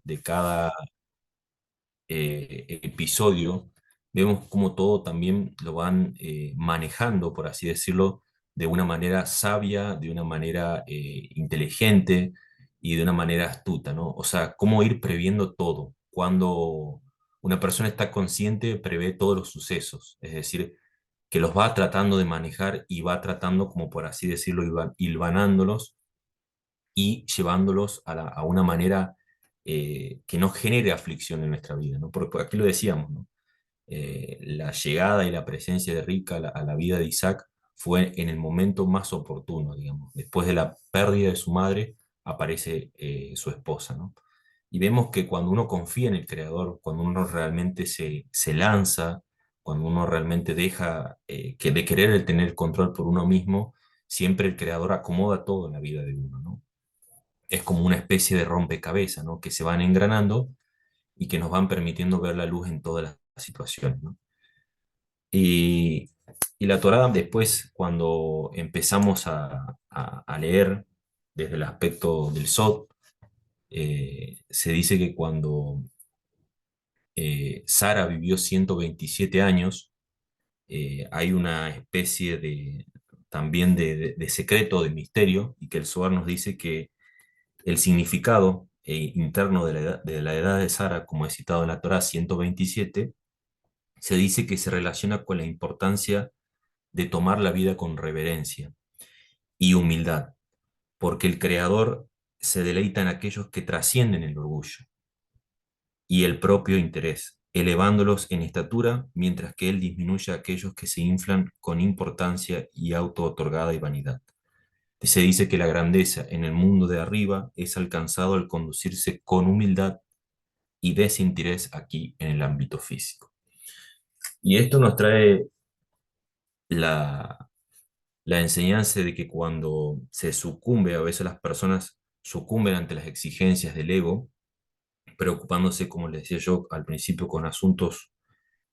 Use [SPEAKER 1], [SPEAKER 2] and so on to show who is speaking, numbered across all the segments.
[SPEAKER 1] de cada episodio, vemos cómo todo también lo van manejando, por así decirlo, de una manera sabia, de una manera inteligente y de una manera astuta, ¿no? O sea, cómo ir previendo todo. Cuando una persona está consciente, prevé todos los sucesos, es decir, que los va tratando de manejar y va tratando, como por así decirlo, hilvanándolos y llevándolos a una manera que no genere aflicción en nuestra vida, ¿no? Porque aquí lo decíamos, ¿no? La llegada y la presencia de Rivka a la vida de Isaac fue en el momento más oportuno, digamos. Después de la pérdida de su madre, aparece su esposa, ¿no? Y vemos que cuando uno confía en el Creador, cuando uno realmente se lanza, cuando uno realmente deja que de querer el tener control por uno mismo, siempre el Creador acomoda todo en la vida de uno, ¿no? Es como una especie de rompecabezas, ¿no? Que se van engranando y que nos van permitiendo ver la luz en todas las situaciones, ¿no? Y, y la Torá después, cuando empezamos a leer desde el aspecto del Sod, se dice que cuando Sara vivió 127 años, hay una especie de también de secreto, de misterio, y que el Zohar nos dice que el significado interno de la edad de Sara, como es citado en la Torá 127, se dice que se relaciona con la importancia de tomar la vida con reverencia y humildad, porque el Creador se deleita en aquellos que trascienden el orgullo y el propio interés, elevándolos en estatura, mientras que Él disminuye a aquellos que se inflan con importancia y auto-otorgada y vanidad. Se dice que la grandeza en el mundo de arriba es alcanzado al conducirse con humildad y desinterés aquí en el ámbito físico. Y esto nos trae la, la enseñanza de que cuando se sucumbe, a veces las personas sucumben ante las exigencias del ego, preocupándose, como les decía yo al principio, con asuntos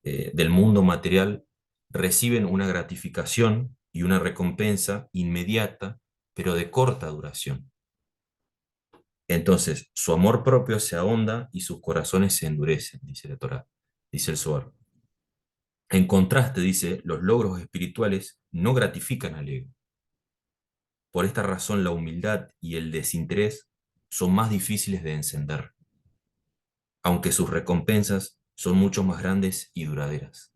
[SPEAKER 1] del mundo material, reciben una gratificación y una recompensa inmediata, pero de corta duración. Entonces, su amor propio se ahonda y sus corazones se endurecen, dice la Torá, dice el Zohar. En contraste, dice, los logros espirituales no gratifican al ego. Por esta razón, la humildad y el desinterés son más difíciles de encender, aunque sus recompensas son mucho más grandes y duraderas.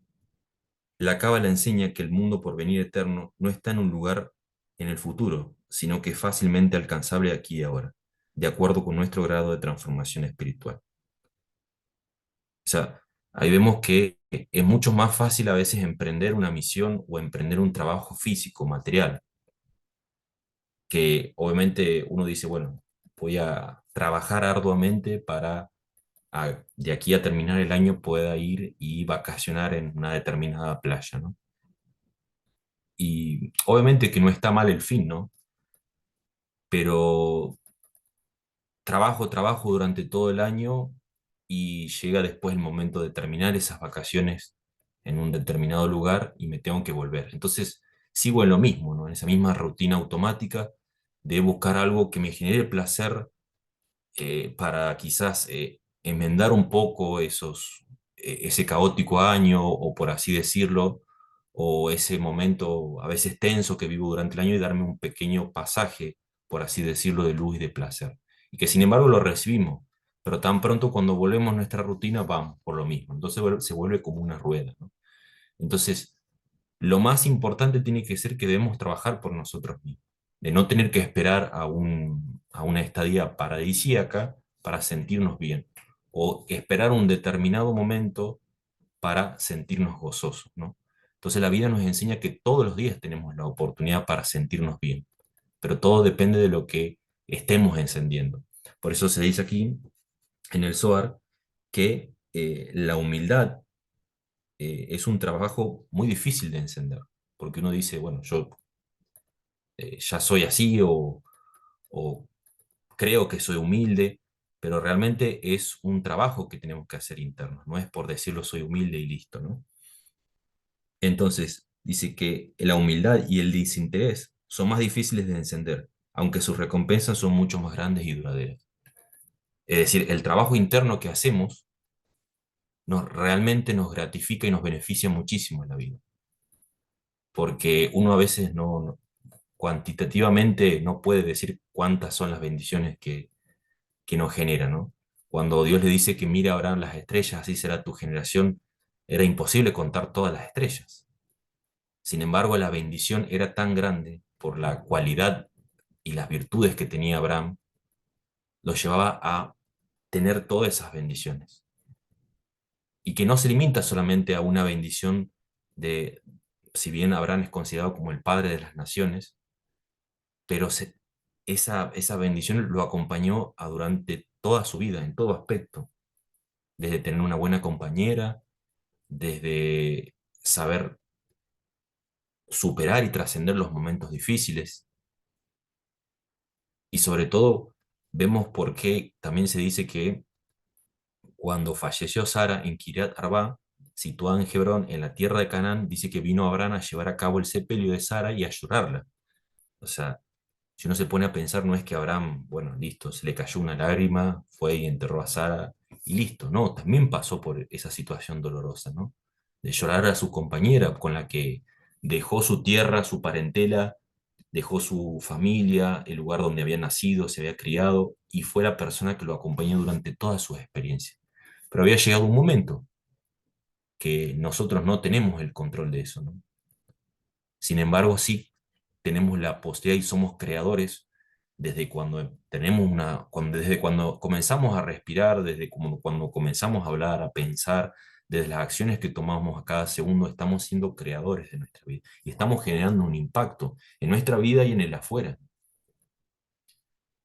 [SPEAKER 1] La Cábala enseña que el mundo por venir eterno no está en un lugar en el futuro, sino que es fácilmente alcanzable aquí y ahora, de acuerdo con nuestro grado de transformación espiritual. O sea, ahí vemos que es mucho más fácil a veces emprender una misión o emprender un trabajo físico, material, que obviamente uno dice, bueno, voy a trabajar arduamente para de aquí a terminar el año pueda ir y vacacionar en una determinada playa, ¿no? Y obviamente que no está mal el fin, ¿no? Pero trabajo durante todo el año y llega después el momento de terminar esas vacaciones en un determinado lugar y me tengo que volver. Entonces sigo en lo mismo, ¿no? En esa misma rutina automática de buscar algo que me genere placer para quizás enmendar un poco ese caótico año, o por así decirlo, o ese momento a veces tenso que vivo durante el año y darme un pequeño pasaje, por así decirlo, de luz y de placer. Y que sin embargo lo recibimos, pero tan pronto cuando volvemos a nuestra rutina vamos por lo mismo. Entonces se vuelve como una rueda, ¿no? Entonces, lo más importante tiene que ser que debemos trabajar por nosotros mismos, de no tener que esperar a una estadía paradisíaca para sentirnos bien, o esperar un determinado momento para sentirnos gozosos, ¿no? Entonces la vida nos enseña que todos los días tenemos la oportunidad para sentirnos bien, pero todo depende de lo que estemos encendiendo. Por eso se dice aquí en el Zohar que la humildad es un trabajo muy difícil de encender, porque uno dice, bueno, yo ya soy así o creo que soy humilde, pero realmente es un trabajo que tenemos que hacer interno, no es por decirlo soy humilde y listo, ¿no? Entonces, dice que la humildad y el desinterés son más difíciles de encender, aunque sus recompensas son mucho más grandes y duraderas. Es decir, el trabajo interno que hacemos realmente nos gratifica y nos beneficia muchísimo en la vida, porque uno a veces cuantitativamente no puede decir cuántas son las bendiciones que nos genera, ¿no? Cuando Dios le dice que mira ahora las estrellas, así será tu generación, era imposible contar todas las estrellas. Sin embargo, la bendición era tan grande por la cualidad y las virtudes que tenía Abraham, lo llevaba a tener todas esas bendiciones. Y que no se limita solamente a una bendición de, si bien Abraham es considerado como el padre de las naciones, pero esa bendición lo acompañó durante toda su vida, en todo aspecto, desde tener una buena compañera, desde saber superar y trascender los momentos difíciles, y sobre todo vemos por qué también se dice que cuando falleció Sara en Kiriat Arba, situada en Hebrón, en la tierra de Canaán, dice que vino Abraham a llevar a cabo el sepelio de Sara y a llorarla. O sea, si uno se pone a pensar, no es que Abraham, bueno, listo, se le cayó una lágrima, fue y enterró a Sara y listo, no, también pasó por esa situación dolorosa, ¿no? De llorar a su compañera con la que dejó su tierra, su parentela, dejó su familia, el lugar donde había nacido, se había criado, y fue la persona que lo acompañó durante toda su experiencia. Pero había llegado un momento que nosotros no tenemos el control de eso, ¿no? Sin embargo, sí tenemos la posibilidad y somos creadores desde cuando desde cuando comenzamos a respirar, desde cuando comenzamos a hablar, a pensar, desde las acciones que tomamos a cada segundo, estamos siendo creadores de nuestra vida y estamos generando un impacto en nuestra vida y en el afuera.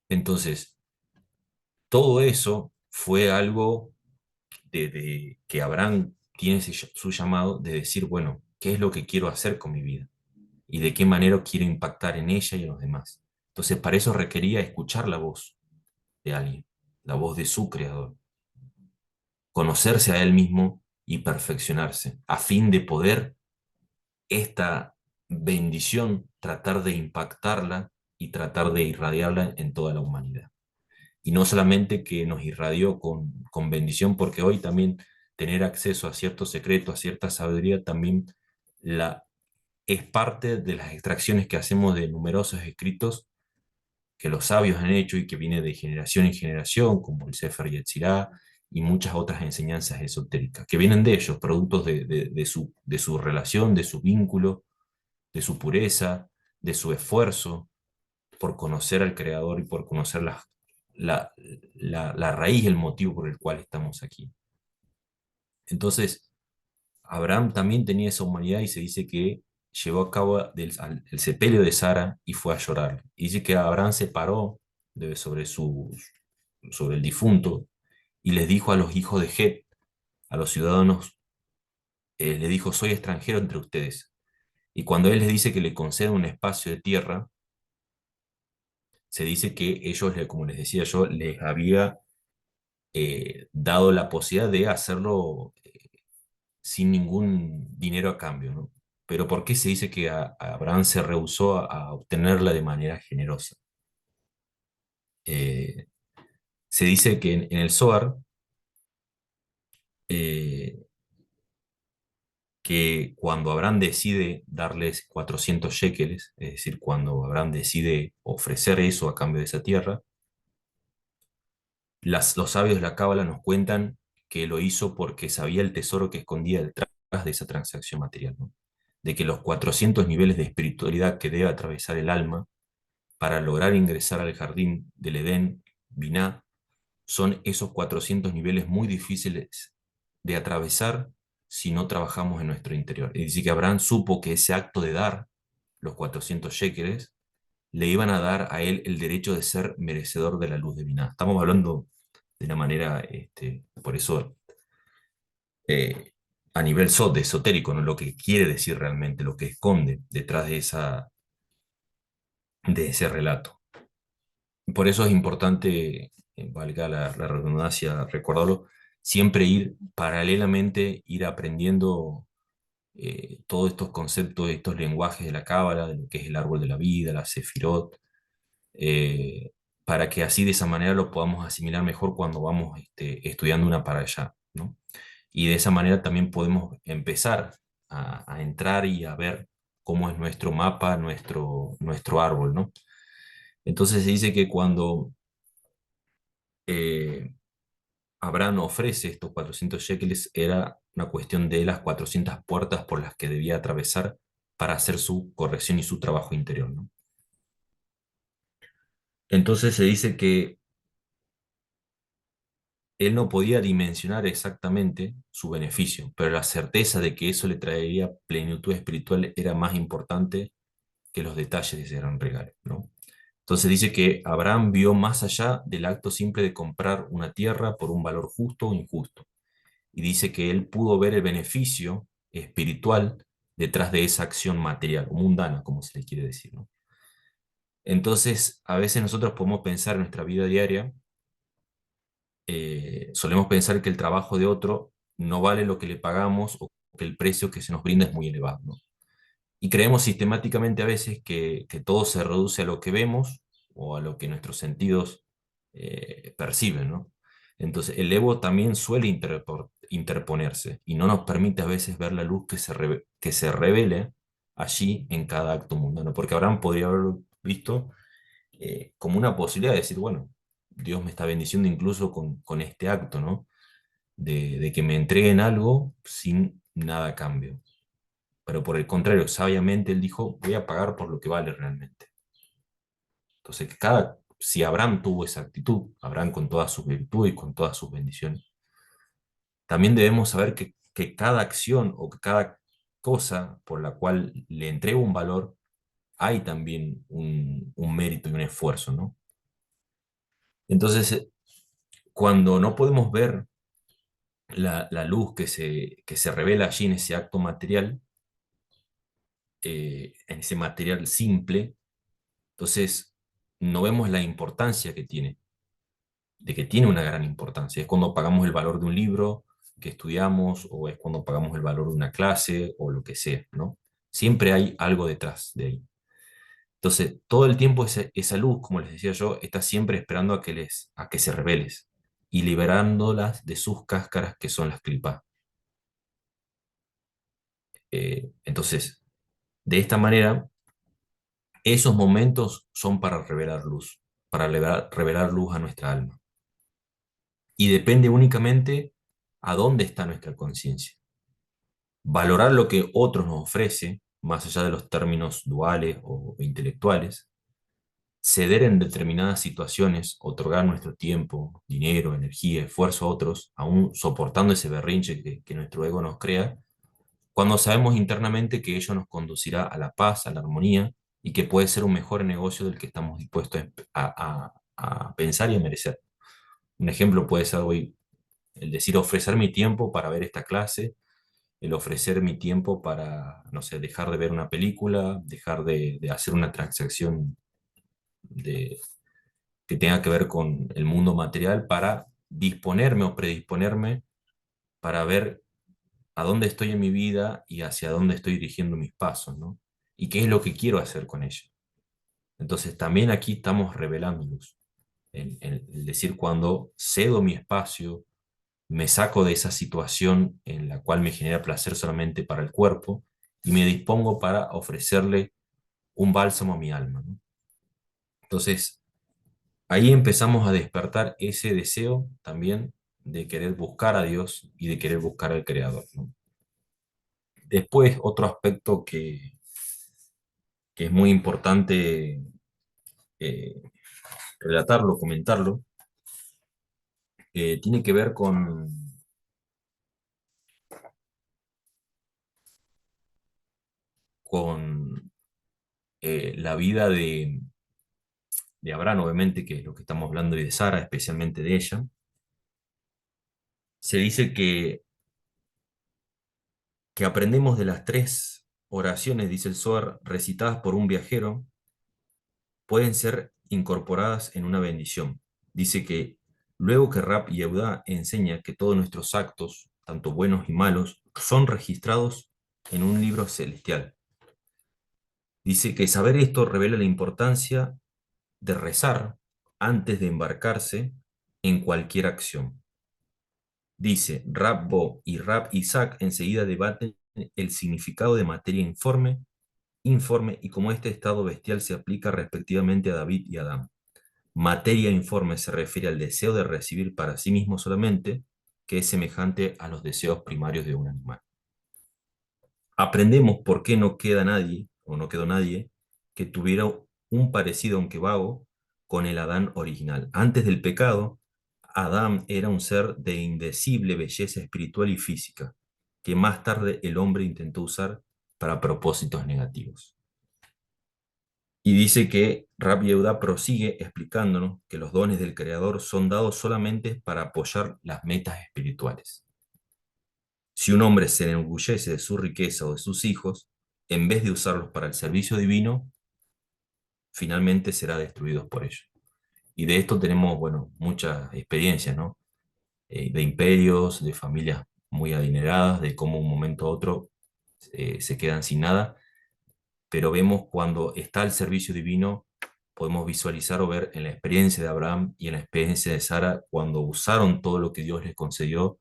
[SPEAKER 1] Entonces, todo eso fue algo que Abraham tiene su llamado de decir, bueno, ¿qué es lo que quiero hacer con mi vida? Y de qué manera quiero impactar en ella y en los demás. Entonces, para eso requería escuchar la voz de alguien, la voz de su creador, conocerse a él mismo y perfeccionarse, a fin de poder esta bendición tratar de impactarla y tratar de irradiarla en toda la humanidad. Y no solamente que nos irradió con bendición, porque hoy también tener acceso a ciertos secretos, a cierta sabiduría, también la, es parte de las extracciones que hacemos de numerosos escritos que los sabios han hecho y que viene de generación en generación, como el Sefer Yetzirah y muchas otras enseñanzas esotéricas, que vienen de ellos, productos de su relación, de su vínculo, de su pureza, de su esfuerzo por conocer al Creador y por conocer la, la raíz, el motivo por el cual estamos aquí. Entonces, Abraham también tenía esa humanidad y se dice que llevó a cabo el sepelio de Sara y fue a llorar. Y dice que Abraham se paró sobre el difunto y les dijo a los hijos de Het, a los ciudadanos, le dijo, soy extranjero entre ustedes. Y cuando él les dice que le concede un espacio de tierra, se dice que ellos, como les decía yo, les había dado la posibilidad de hacerlo sin ningún dinero a cambio, ¿no? Pero ¿por qué se dice que Abraham se rehusó a obtenerla de manera generosa? Eh, Se dice que en el Zohar, eh, que cuando Abraham decide darles 400 shekeles, es decir, cuando Abraham decide ofrecer eso a cambio de esa tierra, los sabios de la Cábala nos cuentan que lo hizo porque sabía el tesoro que escondía detrás de esa transacción material, ¿no? De que los 400 niveles de espiritualidad que debe atravesar el alma para lograr ingresar al jardín del Edén, Biná, son esos 400 niveles muy difíciles de atravesar si no trabajamos en nuestro interior. Es decir, que Abraham supo que ese acto de dar los 400 shekeles le iban a dar a él el derecho de ser merecedor de la luz divina. Estamos hablando de una manera, por eso, eh, a nivel de esotérico, ¿no? Lo que quiere decir realmente, lo que esconde detrás de ese relato. Por eso es importante, valga la redundancia, recordarlo, siempre ir paralelamente, ir aprendiendo todos estos conceptos, estos lenguajes de la Cábala, de lo que es el árbol de la vida, la Sefirot, para que así de esa manera lo podamos asimilar mejor cuando vamos estudiando una para allá, ¿no? Y de esa manera también podemos empezar a entrar y a ver cómo es nuestro mapa, nuestro árbol, ¿no? Entonces se dice que cuando eh, Abraham ofrece estos 400 shekels, era una cuestión de las 400 puertas por las que debía atravesar para hacer su corrección y su trabajo interior, ¿no? Entonces se dice que él no podía dimensionar exactamente su beneficio, pero la certeza de que eso le traería plenitud espiritual era más importante que los detalles de ese gran regalo, ¿no? Entonces dice que Abraham vio más allá del acto simple de comprar una tierra por un valor justo o injusto. Y dice que él pudo ver el beneficio espiritual detrás de esa acción material, o mundana, como se le quiere decir, ¿no? Entonces, a veces nosotros podemos pensar en nuestra vida diaria, solemos pensar que el trabajo de otro no vale lo que le pagamos o que el precio que se nos brinda es muy elevado, ¿no? Y creemos sistemáticamente a veces que todo se reduce a lo que vemos o a lo que nuestros sentidos perciben, ¿no? Entonces, el ego también suele interponerse y no nos permite a veces ver la luz que se revele allí en cada acto mundano, porque Abraham podría haber visto como una posibilidad de decir, bueno, Dios me está bendiciendo incluso con este acto, ¿no? De que me entreguen algo sin nada a cambio. Pero por el contrario, sabiamente él dijo, voy a pagar por lo que vale realmente. Entonces, si Abraham tuvo esa actitud, Abraham con todas sus virtudes y con todas sus bendiciones, también debemos saber que cada acción o que cada cosa por la cual le entrego un valor, hay también un mérito y un esfuerzo, ¿no? Entonces, cuando no podemos ver la luz que se revela allí en ese acto material, en ese material simple, entonces no vemos la importancia que tiene, de que tiene una gran importancia. Es cuando pagamos el valor de un libro que estudiamos, o es cuando pagamos el valor de una clase, o lo que sea, ¿no? Siempre hay algo detrás de ahí. Entonces, todo el tiempo esa luz, como les decía yo, está siempre esperando a que se reveles y liberándolas de sus cáscaras que son las clipas. Entonces, de esta manera, esos momentos son para revelar luz, para revelar luz a nuestra alma. Y depende únicamente a dónde está nuestra conciencia. Valorar lo que otros nos ofrece, más allá de los términos duales o intelectuales, ceder en determinadas situaciones, otorgar nuestro tiempo, dinero, energía, esfuerzo a otros, aún soportando ese berrinche que nuestro ego nos crea, cuando sabemos internamente que ello nos conducirá a la paz, a la armonía, y que puede ser un mejor negocio del que estamos dispuestos a pensar y a merecer. Un ejemplo puede ser hoy el decir ofrecer mi tiempo para ver esta clase, el ofrecer mi tiempo para, no sé, dejar de ver una película, dejar de hacer una transacción de, que tenga que ver con el mundo material para disponerme o predisponerme para ver a dónde estoy en mi vida y hacia dónde estoy dirigiendo mis pasos, ¿no? Y qué es lo que quiero hacer con ella. Entonces también aquí estamos revelándonos, en decir cuando cedo mi espacio, me saco de esa situación en la cual me genera placer solamente para el cuerpo y me dispongo para ofrecerle un bálsamo a mi alma, ¿no? Entonces, ahí empezamos a despertar ese deseo también de querer buscar a Dios y de querer buscar al Creador, ¿no? Después, otro aspecto que es muy importante eh, relatarlo, comentarlo, tiene que ver con la vida de Abraham, obviamente, que es lo que estamos hablando, y de Sara, especialmente de ella. Se dice que aprendemos de las tres oraciones, dice el Zohar, recitadas por un viajero, pueden ser incorporadas en una bendición. Dice que luego que Rab Yehudá enseña que todos nuestros actos, tanto buenos y malos, son registrados en un libro celestial. Dice que saber esto revela la importancia de rezar antes de embarcarse en cualquier acción. Dice, Rab Bo y Rab Isaac enseguida debaten el significado de materia informe y cómo este estado bestial se aplica respectivamente a David y Adán. Materia informe se refiere al deseo de recibir para sí mismo solamente, que es semejante a los deseos primarios de un animal. Aprendemos por qué no queda nadie, o no quedó nadie, que tuviera un parecido, aunque vago, con el Adán original. Antes del pecado, Adán era un ser de indecible belleza espiritual y física, que más tarde el hombre intentó usar para propósitos negativos. Y dice que Rab Yehuda prosigue explicándonos que los dones del Creador son dados solamente para apoyar las metas espirituales. Si un hombre se enorgullece de su riqueza o de sus hijos, en vez de usarlos para el servicio divino, finalmente será destruido por ello. Y de esto tenemos, bueno, muchas experiencias, ¿no? De imperios, de familias muy adineradas, de cómo un momento a otro se quedan sin nada, pero vemos cuando está el servicio divino, podemos visualizar o ver en la experiencia de Abraham y en la experiencia de Sara, cuando usaron todo lo que Dios les concedió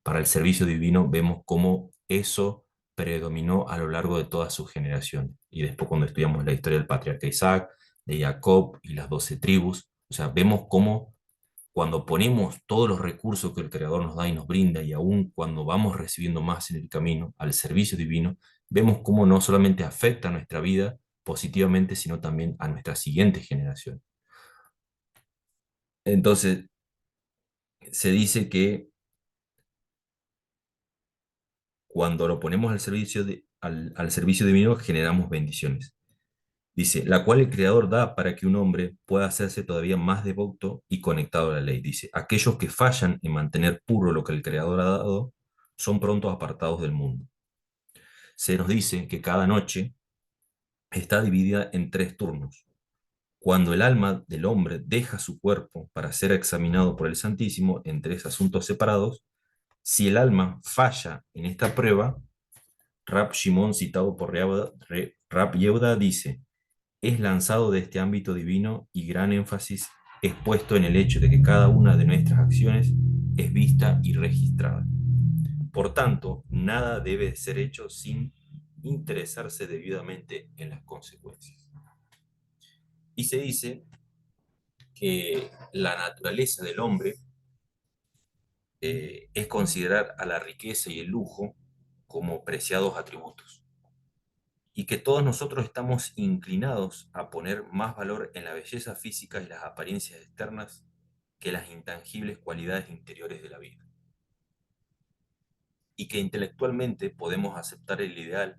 [SPEAKER 1] para el servicio divino, vemos cómo eso predominó a lo largo de toda su generación. Y después cuando estudiamos la historia del patriarca Isaac, de Jacob y las 12 tribus, o sea, vemos cómo cuando ponemos todos los recursos que el Creador nos da y nos brinda, y aún cuando vamos recibiendo más en el camino, al servicio divino, vemos cómo no solamente afecta a nuestra vida positivamente, sino también a nuestra siguiente generación. Entonces, se dice que cuando lo ponemos al servicio divino, generamos bendiciones. Dice, la cual el Creador da para que un hombre pueda hacerse todavía más devoto y conectado a la ley. Dice, aquellos que fallan en mantener puro lo que el Creador ha dado, son pronto apartados del mundo. Se nos dice que cada noche está dividida en 3 turnos. Cuando el alma del hombre deja su cuerpo para ser examinado por el Santísimo en 3 asuntos separados, si el alma falla en esta prueba, Rab Shimon, citado por Rab Yehuda, dice, es lanzado de este ámbito divino y gran énfasis es puesto en el hecho de que cada una de nuestras acciones es vista y registrada. Por tanto, nada debe ser hecho sin interesarse debidamente en las consecuencias. Y se dice que la naturaleza del hombre es considerar a la riqueza y el lujo como preciados atributos, y que todos nosotros estamos inclinados a poner más valor en la belleza física y las apariencias externas que las intangibles cualidades interiores de la vida, y que intelectualmente podemos aceptar el ideal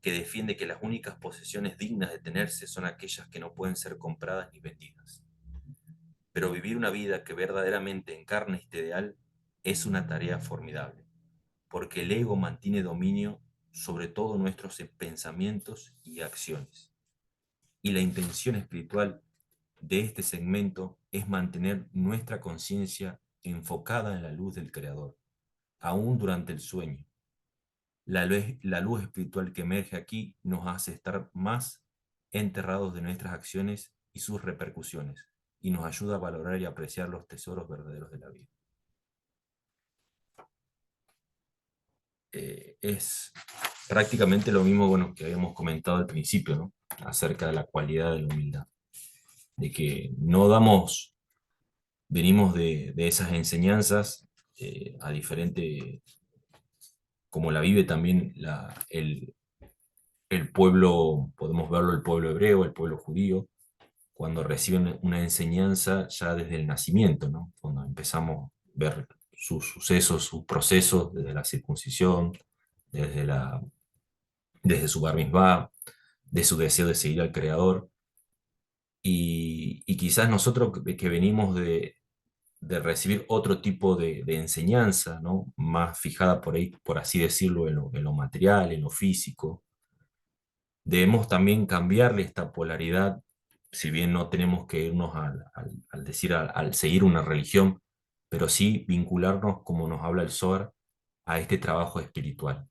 [SPEAKER 1] que defiende que las únicas posesiones dignas de tenerse son aquellas que no pueden ser compradas ni vendidas. Pero vivir una vida que verdaderamente encarne este ideal es una tarea formidable, porque el ego mantiene dominio sobre todos nuestros pensamientos y acciones. Y la intención espiritual de este segmento es mantener nuestra conciencia enfocada en la luz del Creador, aún durante el sueño. La luz espiritual que emerge aquí nos hace estar más enterrados de nuestras acciones y sus repercusiones, y nos ayuda a valorar y apreciar los tesoros verdaderos de la vida. Es prácticamente lo mismo, bueno, que habíamos comentado al principio, ¿no? Acerca de la cualidad de la humildad, de que no damos, venimos de esas enseñanzas a diferente, como la vive también el pueblo, podemos verlo el pueblo hebreo, el pueblo judío, cuando reciben una enseñanza ya desde el nacimiento, ¿no? Cuando empezamos a ver sus sucesos, sus procesos, desde la circuncisión, desde, desde su bar mitzvah, de su deseo de seguir al Creador, y quizás nosotros que venimos de recibir otro tipo de enseñanza, ¿no? Más fijada por ahí, por así decirlo, en lo material, en lo físico, debemos también cambiarle esta polaridad, si bien no tenemos que irnos al decir, al seguir una religión, pero sí vincularnos, como nos habla el Zohar, a este trabajo espiritual,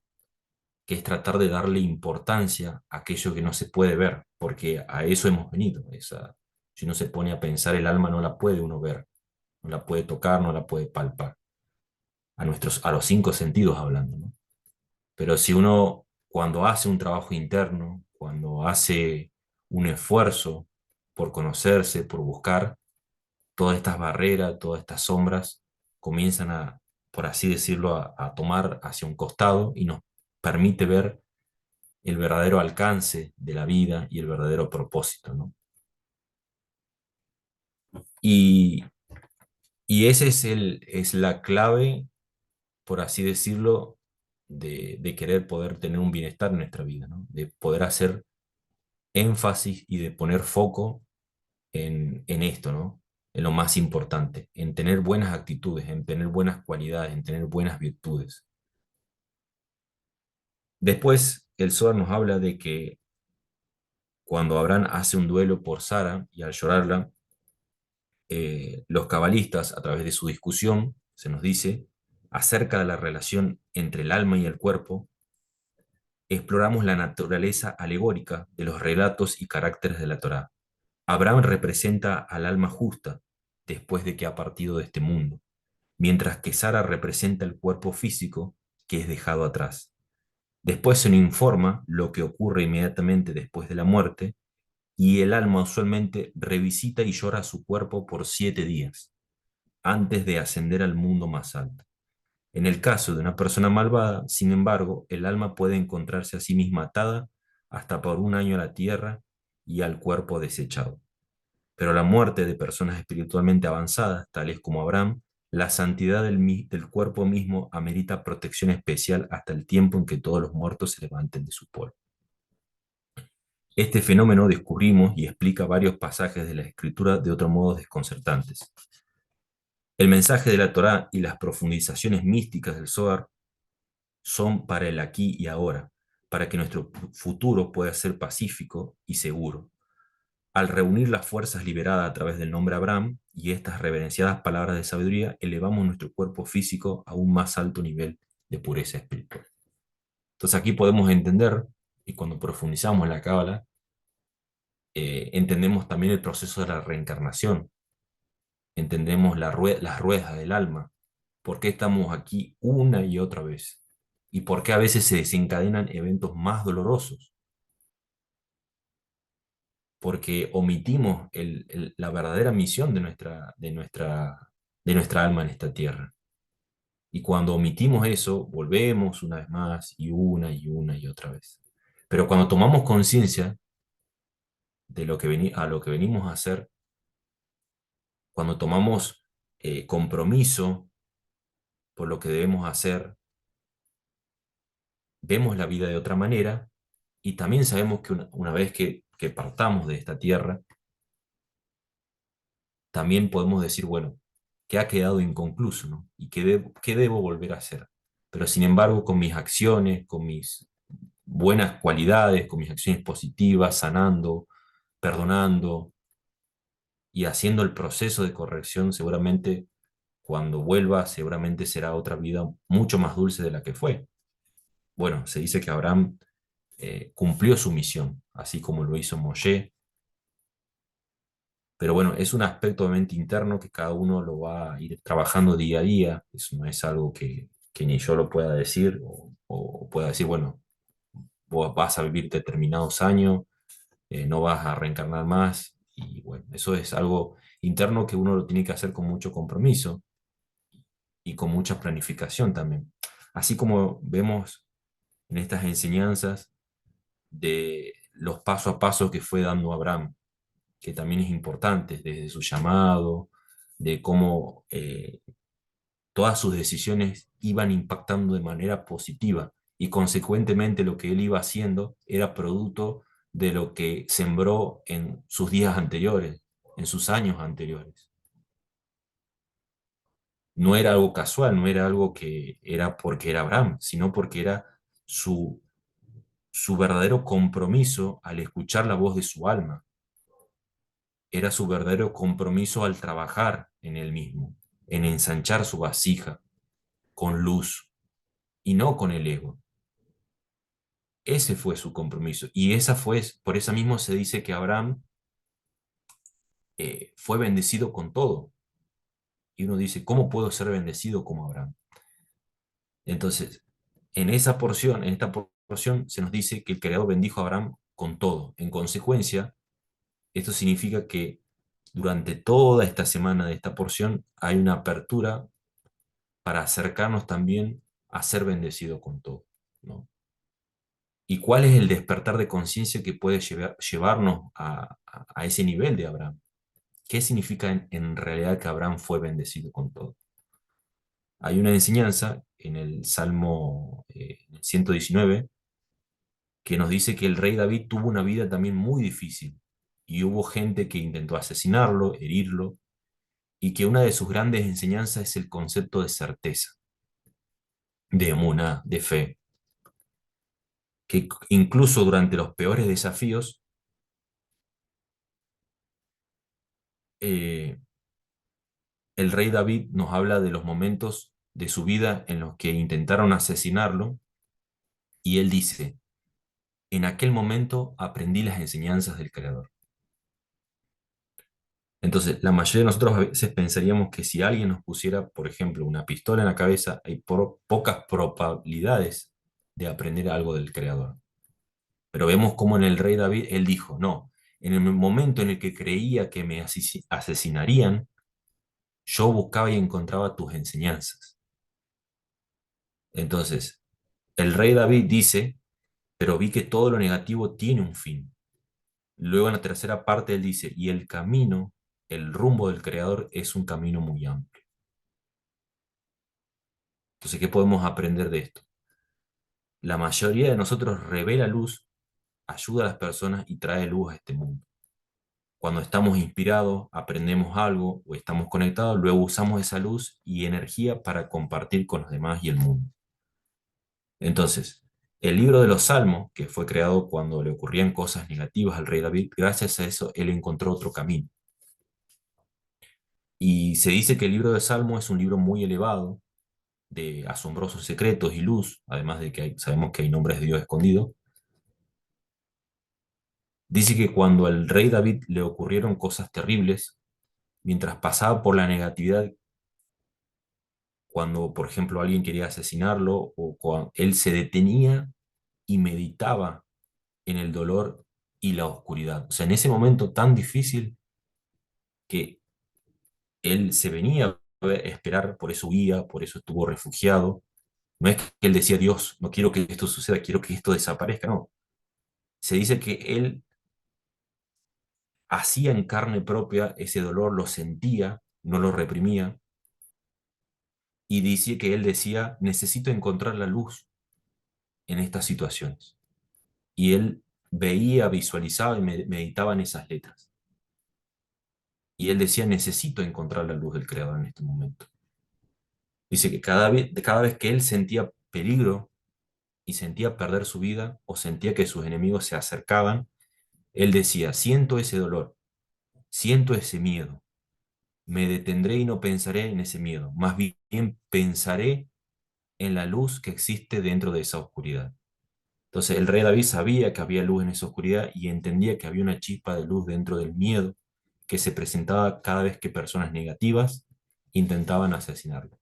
[SPEAKER 1] que es tratar de darle importancia a aquello que no se puede ver, porque a eso hemos venido, Si uno se pone a pensar, el alma no la puede uno ver, no la puede tocar, no la puede palpar, a los cinco sentidos hablando, ¿no? Pero si uno, cuando hace un trabajo interno, cuando hace un esfuerzo por conocerse, por buscar, todas estas barreras, todas estas sombras comienzan a, por así decirlo, a tomar hacia un costado y nos permite ver el verdadero alcance de la vida y el verdadero propósito, ¿no? Y, y ese es es la clave, por así decirlo, de querer poder tener un bienestar en nuestra vida, ¿no? De poder hacer énfasis y de poner foco en esto, ¿no? En lo más importante, en tener buenas actitudes, en tener buenas cualidades, en tener buenas virtudes. Después, el Zohar nos habla de que cuando Abraham hace un duelo por Sara y al llorarla, los cabalistas, a través de su discusión, se nos dice, acerca de la relación entre el alma y el cuerpo, exploramos la naturaleza alegórica de los relatos y caracteres de la Torá. Abraham representa al alma justa después de que ha partido de este mundo, mientras que Sara representa el cuerpo físico que es dejado atrás. Después se nos informa lo que ocurre inmediatamente después de la muerte y el alma usualmente revisita y llora su cuerpo por 7 días antes de ascender al mundo más alto. En el caso de una persona malvada, sin embargo, el alma puede encontrarse a sí misma atada hasta por un año a la tierra y al cuerpo desechado. Pero la muerte de personas espiritualmente avanzadas, tales como Abraham, la santidad del cuerpo mismo amerita protección especial hasta el tiempo en que todos los muertos se levanten de su polvo. Este fenómeno descubrimos y explica varios pasajes de la Escritura de otro modo desconcertantes. El mensaje de la Torá y las profundizaciones místicas del Zohar son para el aquí y ahora, para que nuestro futuro pueda ser pacífico y seguro. Al reunir las fuerzas liberadas a través del nombre Abraham y estas reverenciadas palabras de sabiduría, elevamos nuestro cuerpo físico a un más alto nivel de pureza espiritual. Entonces aquí podemos entender, y cuando profundizamos en la Cábala, entendemos también el proceso de la reencarnación, entendemos las ruedas del alma, por qué estamos aquí una y otra vez, y por qué a veces se desencadenan eventos más dolorosos, porque omitimos la verdadera misión de nuestra alma en esta tierra. Y cuando omitimos eso, volvemos una vez más y una y otra vez. Pero cuando tomamos conciencia de a lo que venimos a hacer, cuando tomamos compromiso por lo que debemos hacer, vemos la vida de otra manera y también sabemos que una vez que partamos de esta tierra, también podemos decir, bueno, que ha quedado inconcluso, ¿no? Y qué debo volver a hacer. Pero sin embargo, con mis acciones, con mis buenas cualidades, con mis acciones positivas, sanando, perdonando y haciendo el proceso de corrección, seguramente cuando vuelva, seguramente será otra vida mucho más dulce de la que fue. Bueno, se dice que Abraham cumplió su misión, así como lo hizo Moshe. Pero bueno, es un aspecto de mente interno que cada uno lo va a ir trabajando día a día. Eso no es algo que ni yo lo pueda decir o pueda decir, bueno, vos vas a vivir determinados años, no vas a reencarnar más. Y bueno, eso es algo interno que uno lo tiene que hacer con mucho compromiso y con mucha planificación también. Así como vemos en estas enseñanzas de los paso a paso que fue dando Abraham, que también es importante, desde su llamado, de cómo todas sus decisiones iban impactando de manera positiva y consecuentemente lo que él iba haciendo era producto de lo que sembró en sus días anteriores, en sus años anteriores. No era algo casual, no era algo que era porque era Abraham, sino porque era su, su verdadero compromiso al escuchar la voz de su alma, era su verdadero compromiso al trabajar en él mismo, en ensanchar su vasija con luz y no con el ego. Ese fue su compromiso. Y esa fue, por eso mismo se dice que Abraham fue bendecido con todo. Y uno dice, ¿cómo puedo ser bendecido como Abraham? Entonces, en esta porción se nos dice que el Creador bendijo a Abraham con todo. En consecuencia, esto significa que durante toda esta semana de esta porción hay una apertura para acercarnos también a ser bendecido con todo, ¿no? ¿Y cuál es el despertar de conciencia que puede llevarnos a ese nivel de Abraham? ¿Qué significa en realidad que Abraham fue bendecido con todo? Hay una enseñanza en el Salmo 119 que nos dice que el rey David tuvo una vida también muy difícil y hubo gente que intentó asesinarlo, herirlo, y que una de sus grandes enseñanzas es el concepto de certeza, de emuná, de fe, que incluso durante los peores desafíos, eh, el rey David nos habla de los momentos de su vida en los que intentaron asesinarlo, y él dice, en aquel momento aprendí las enseñanzas del Creador. Entonces, la mayoría de nosotros a veces pensaríamos que si alguien nos pusiera, por ejemplo, una pistola en la cabeza, hay pocas probabilidades de aprender algo del Creador. Pero vemos como en el rey David, él dijo, no, en el momento en el que creía que me asesinarían, yo buscaba y encontraba tus enseñanzas. Entonces, el rey David dice, pero vi que todo lo negativo tiene un fin. Luego en la tercera parte él dice, y el camino, el rumbo del Creador es un camino muy amplio. Entonces, ¿qué podemos aprender de esto? La mayoría de nosotros revela luz, ayuda a las personas y trae luz a este mundo. Cuando estamos inspirados, aprendemos algo o estamos conectados, luego usamos esa luz y energía para compartir con los demás y el mundo. Entonces, el libro de los Salmos, que fue creado cuando le ocurrían cosas negativas al rey David, gracias a eso él encontró otro camino. Y se dice que el libro de Salmos es un libro muy elevado, de asombrosos secretos y luz, además de que sabemos que hay nombres de Dios escondidos. Dice que cuando al rey David le ocurrieron cosas terribles, mientras pasaba por la negatividad, cuando por ejemplo alguien quería asesinarlo, o cuando él se detenía y meditaba en el dolor y la oscuridad. O sea, en ese momento tan difícil que él se venía a esperar, por eso huía, por eso estuvo refugiado. No es que él decía, Dios, no quiero que esto suceda, quiero que esto desaparezca, no. Se dice que él hacía en carne propia ese dolor, lo sentía, no lo reprimía, y dice que él decía, necesito encontrar la luz en estas situaciones. Y él veía, visualizaba y meditaba en esas letras. Y él decía, necesito encontrar la luz del Creador en este momento. Dice que cada vez que él sentía peligro y sentía perder su vida o sentía que sus enemigos se acercaban, él decía, siento ese dolor, siento ese miedo, me detendré y no pensaré en ese miedo, más bien pensaré en la luz que existe dentro de esa oscuridad. Entonces el rey David sabía que había luz en esa oscuridad y entendía que había una chispa de luz dentro del miedo que se presentaba cada vez que personas negativas intentaban asesinarlo.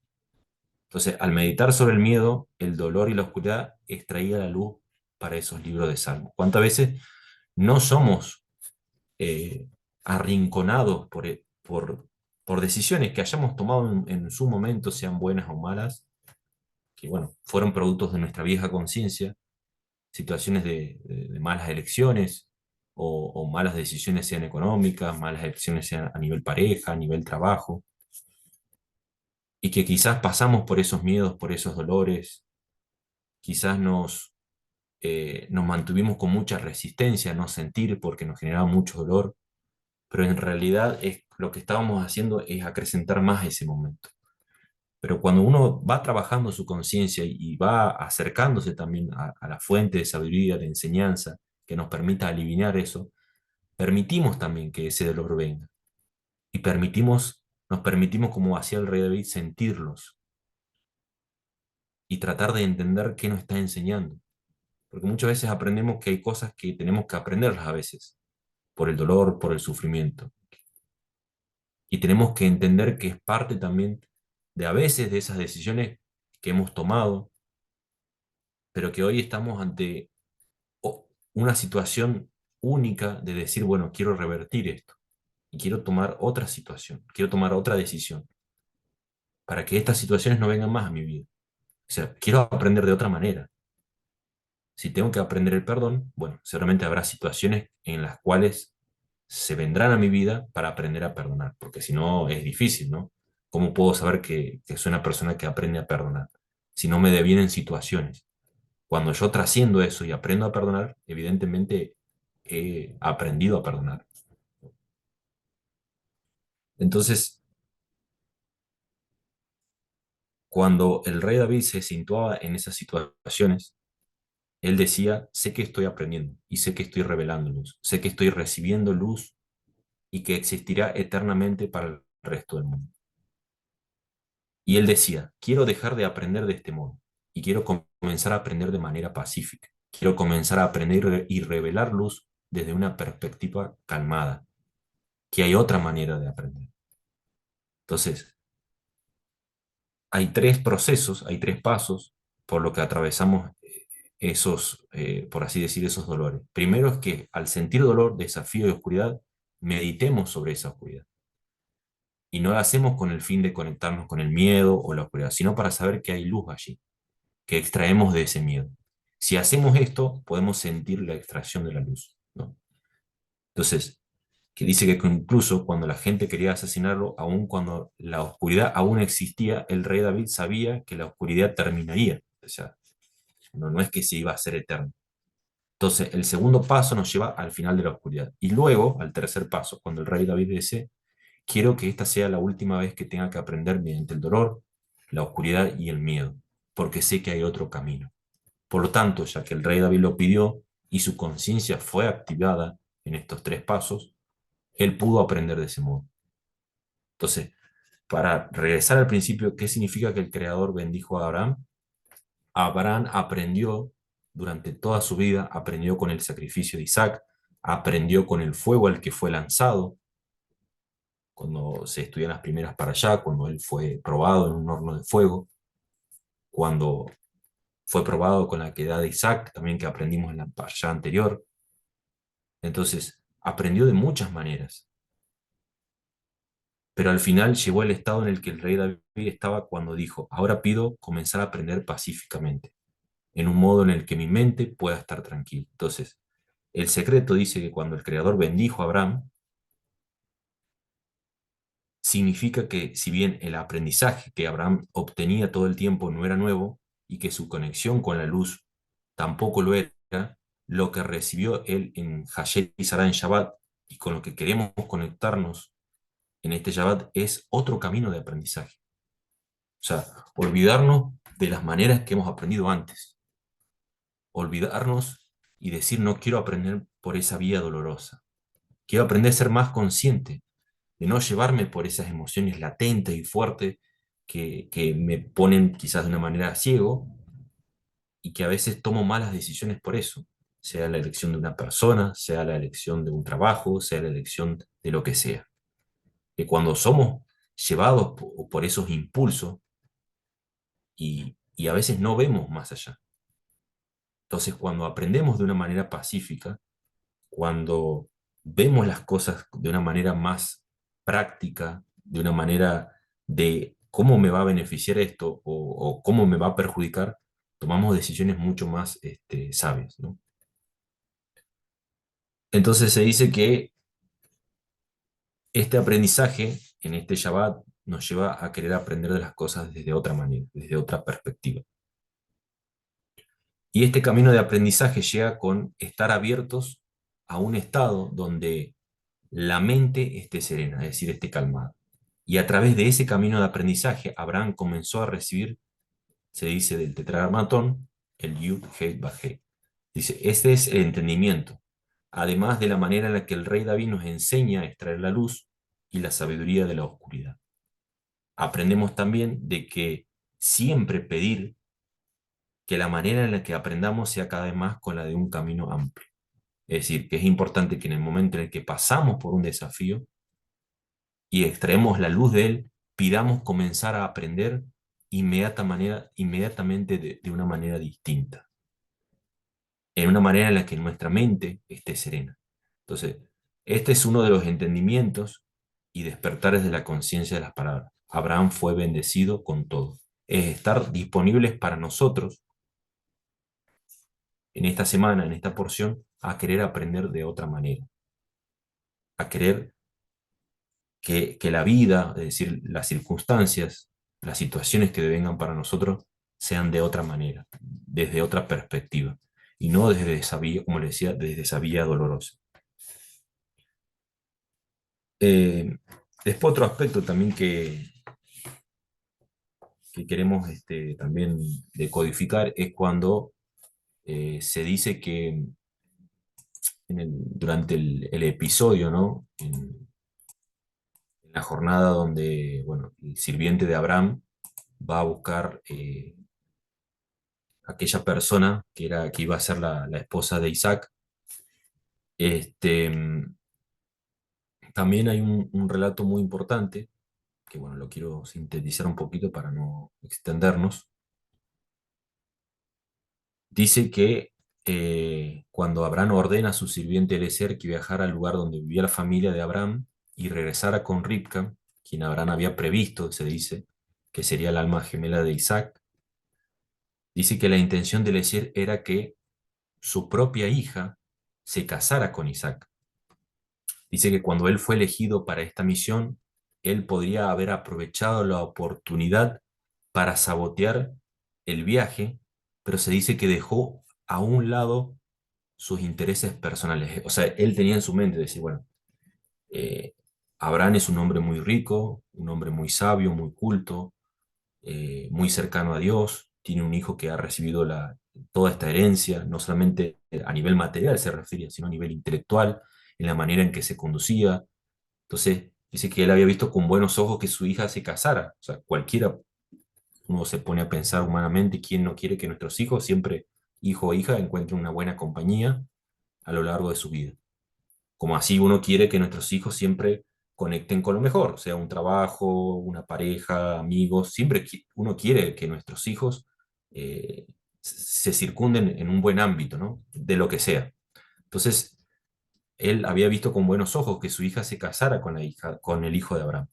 [SPEAKER 1] Entonces, al meditar sobre el miedo, el dolor y la oscuridad, extraía la luz para esos libros de Salmos. ¿Cuántas veces no somos eh, arrinconados por decisiones que hayamos tomado en su momento, sean buenas o malas, que bueno, fueron productos de nuestra vieja conciencia, situaciones de malas elecciones o malas decisiones sean económicas, malas elecciones sean a nivel pareja, a nivel trabajo, y que quizás pasamos por esos miedos, por esos dolores, quizás nos mantuvimos con mucha resistencia a no sentir porque nos generaba mucho dolor, pero en realidad lo que estábamos haciendo es acrecentar más ese momento. Pero cuando uno va trabajando su conciencia y va acercándose también a la fuente de sabiduría, de enseñanza, que nos permita aliviar eso, permitimos también que ese dolor venga. Y nos permitimos, como hacía el rey David, sentirlos y tratar de entender qué nos está enseñando. Porque muchas veces aprendemos que hay cosas que tenemos que aprenderlas a veces, por el dolor, por el sufrimiento. Y tenemos que entender que es parte también de a veces de esas decisiones que hemos tomado, pero que hoy estamos ante una situación única de decir, bueno, quiero revertir esto y quiero tomar otra situación, quiero tomar otra decisión para que estas situaciones no vengan más a mi vida. O sea, quiero aprender de otra manera. Si tengo que aprender el perdón, bueno, seguramente habrá situaciones en las cuales se vendrán a mi vida para aprender a perdonar, porque si no es difícil, ¿no? ¿Cómo puedo saber que soy una persona que aprende a perdonar? Si no me devienen situaciones. Cuando yo trasciendo eso y aprendo a perdonar, evidentemente he aprendido a perdonar. Entonces, cuando el rey David se situaba en esas situaciones, él decía, sé que estoy aprendiendo y sé que estoy revelando luz, sé que estoy recibiendo luz y que existirá eternamente para el resto del mundo. Y él decía, quiero dejar de aprender de este modo y quiero comenzar a aprender de manera pacífica. Quiero comenzar a aprender y revelar luz desde una perspectiva calmada, que hay otra manera de aprender. Entonces, hay tres procesos, hay tres pasos por lo que atravesamos esos, por así decir, esos dolores. Primero es que al sentir dolor, desafío y oscuridad, meditemos sobre esa oscuridad. Y no lo hacemos con el fin de conectarnos con el miedo o la oscuridad, sino para saber que hay luz allí, que extraemos de ese miedo. Si hacemos esto, podemos sentir la extracción de la luz, ¿no? Entonces, que dice que incluso cuando la gente quería asesinarlo, aun cuando la oscuridad aún existía, el rey David sabía que la oscuridad terminaría. O sea, no es que se iba a ser eterno. Entonces, el segundo paso nos lleva al final de la oscuridad. Y luego, al tercer paso, cuando el rey David dice, quiero que esta sea la última vez que tenga que aprender mediante el dolor, la oscuridad y el miedo, porque sé que hay otro camino. Por lo tanto, ya que el rey David lo pidió y su conciencia fue activada en estos tres pasos, él pudo aprender de ese modo. Entonces, para regresar al principio, ¿qué significa que el Creador bendijo a Abraham? Abraham aprendió durante toda su vida, aprendió con el sacrificio de Isaac, aprendió con el fuego al que fue lanzado, cuando se estudian las primeras para allá, cuando él fue probado en un horno de fuego, cuando fue probado con la quedad de Isaac, también que aprendimos en la parashá anterior. Entonces, aprendió de muchas maneras, pero al final llegó al estado en el que el rey David estaba cuando dijo, ahora pido comenzar a aprender pacíficamente, en un modo en el que mi mente pueda estar tranquila. Entonces, el secreto dice que cuando el Creador bendijo a Abraham, significa que si bien el aprendizaje que Abraham obtenía todo el tiempo no era nuevo y que su conexión con la luz tampoco lo era, lo que recibió él en Hayet y Sarah en Shabbat y con lo que queremos conectarnos en este Shabbat es otro camino de aprendizaje. O sea, olvidarnos de las maneras que hemos aprendido antes, olvidarnos y decir no quiero aprender por esa vía dolorosa, quiero aprender a ser más consciente, de no llevarme por esas emociones latentes y fuertes que me ponen quizás de una manera ciego y que a veces tomo malas decisiones por eso, sea la elección de una persona, sea la elección de un trabajo, sea la elección de lo que sea. Que cuando somos llevados por esos impulsos y a veces no vemos más allá. Entonces, cuando aprendemos de una manera pacífica, cuando vemos las cosas de una manera más práctica, de una manera de cómo me va a beneficiar esto o cómo me va a perjudicar, tomamos decisiones mucho más sabias, ¿no? Entonces se dice que este aprendizaje en este Shabbat nos lleva a querer aprender de las cosas desde otra manera, desde otra perspectiva. Y este camino de aprendizaje llega con estar abiertos a un estado donde la mente esté serena, es decir, esté calmada. Y a través de ese camino de aprendizaje, Abraham comenzó a recibir, se dice del tetragrammatón, el Yud, Hei, Bajei. Dice, este es el entendimiento, además de la manera en la que el rey David nos enseña a extraer la luz y la sabiduría de la oscuridad. Aprendemos también de que siempre pedir que la manera en la que aprendamos sea cada vez más con la de un camino amplio. Es decir, que es importante que en el momento en el que pasamos por un desafío, y extraemos la luz de él, pidamos comenzar a aprender inmediatamente de una manera distinta, en una manera en la que nuestra mente esté serena. Entonces, este es uno de los entendimientos y despertares de la conciencia de las palabras. Abraham fue bendecido con todo. Es estar disponibles para nosotros en esta semana, en esta porción, a querer aprender de otra manera, a querer que la vida, es decir, las circunstancias, las situaciones que vengan para nosotros, sean de otra manera, desde otra perspectiva, y no desde esa vía, como le decía, desde esa vía dolorosa. Eh, Después otro aspecto también que queremos también decodificar es cuando se dice que durante el episodio, ¿no? En la jornada donde, bueno, el sirviente de Abraham va a buscar aquella persona que iba a ser la esposa de Isaac. Este, También hay un relato muy importante, que bueno, lo quiero sintetizar un poquito para no extendernos. Dice que cuando Abraham ordena a su sirviente Eliezer que viajara al lugar donde vivía la familia de Abraham y regresara con Ribca, quien Abraham había previsto, se dice, que sería el alma gemela de Isaac, dice que la intención de Eliezer era que su propia hija se casara con Isaac. Dice que cuando él fue elegido para esta misión, él podría haber aprovechado la oportunidad para sabotear el viaje, pero se dice que dejó a un lado sus intereses personales. O sea, él tenía en su mente decir, bueno, eh, Abraham es un hombre muy rico, un hombre muy sabio, muy culto, muy cercano a Dios, tiene un hijo que ha recibido toda esta herencia, no solamente a nivel material se refiere, sino a nivel intelectual, en la manera en que se conducía. Entonces, dice que él había visto con buenos ojos que su hija se casara. O sea, cualquiera, uno se pone a pensar humanamente, ¿quién no quiere que nuestros hijos, siempre hijo o hija, encuentren una buena compañía a lo largo de su vida? Como así uno quiere que nuestros hijos siempre conecten con lo mejor, sea un trabajo, una pareja, amigos, siempre uno quiere que nuestros hijos eh, se circunden en un buen ámbito, ¿no? De lo que sea. Entonces, él había visto con buenos ojos que su hija se casara con la hija, con el hijo de Abraham,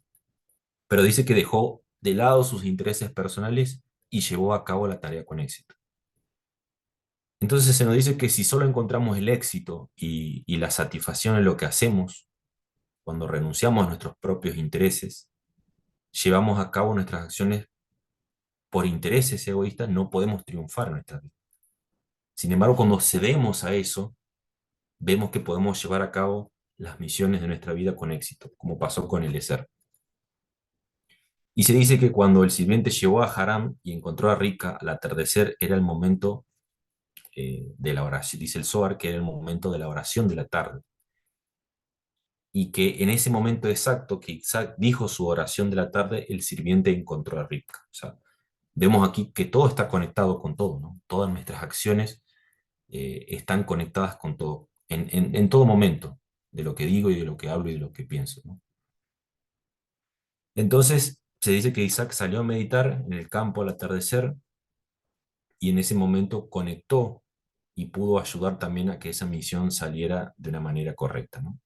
[SPEAKER 1] pero dice que dejó de lado sus intereses personales y llevó a cabo la tarea con éxito. Entonces se nos dice que si solo encontramos el éxito y la satisfacción en lo que hacemos, cuando renunciamos a nuestros propios intereses, llevamos a cabo nuestras acciones por intereses egoístas, no podemos triunfar en nuestra vida. Sin embargo, cuando cedemos a eso, vemos que podemos llevar a cabo las misiones de nuestra vida con éxito, como pasó con Eliezer. Y se dice que cuando el sirviente llegó a Haram y encontró a Rica al atardecer, era el momento de la oración. Dice el Zohar que era el momento de la oración de la tarde. Y que en ese momento exacto que Isaac dijo su oración de la tarde, el sirviente encontró a Ribca. O sea, vemos aquí que todo está conectado con todo, ¿no? Todas nuestras acciones están conectadas con todo, en todo momento, de lo que digo y de lo que hablo y de lo que pienso, ¿no? Entonces, se dice que Isaac salió a meditar en el campo al atardecer y en ese momento conectó y pudo ayudar también a que esa misión saliera de una manera correcta, ¿no?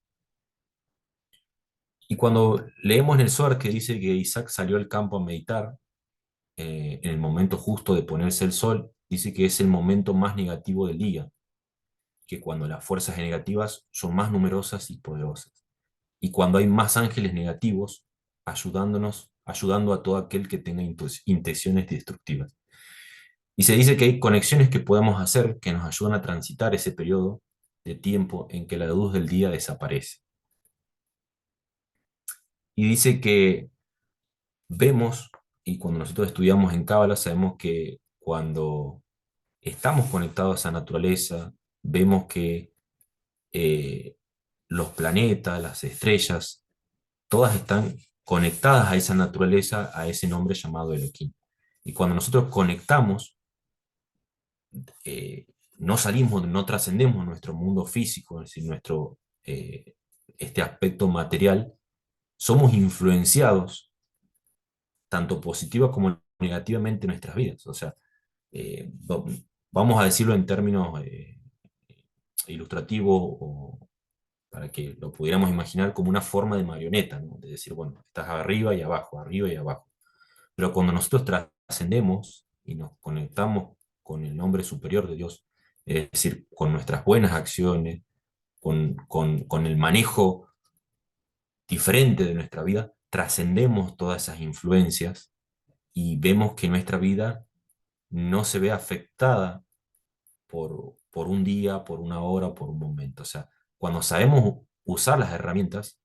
[SPEAKER 1] Y cuando leemos en el Zohar que dice que Isaac salió al campo a meditar, en el momento justo de ponerse el sol, dice que es el momento más negativo del día, que cuando las fuerzas negativas son más numerosas y poderosas, y cuando hay más ángeles negativos ayudando a todo aquel que tenga intenciones destructivas. Y se dice que hay conexiones que podemos hacer que nos ayudan a transitar ese periodo de tiempo en que la luz del día desaparece. Y dice que vemos, y cuando nosotros estudiamos en Cábala, sabemos que cuando estamos conectados a la naturaleza, vemos que eh, los planetas, las estrellas, todas están conectadas a esa naturaleza, a ese nombre llamado Elohim. Y cuando nosotros conectamos, eh, no salimos, no trascendemos nuestro mundo físico, es decir, este aspecto material, somos influenciados tanto positiva como negativamente en nuestras vidas. O sea, eh, va- vamos a decirlo en términos ilustrativos o para que lo pudiéramos imaginar como una forma de marioneta, ¿no? De decir, bueno, estás arriba y abajo, arriba y abajo. Pero cuando nosotros trascendemos y nos conectamos con el nombre superior de Dios, es decir, con nuestras buenas acciones, con el manejo diferente de nuestra vida, trascendemos todas esas influencias y vemos que nuestra vida no se ve afectada por un día, por una hora, por un momento. O sea, cuando sabemos usar las herramientas,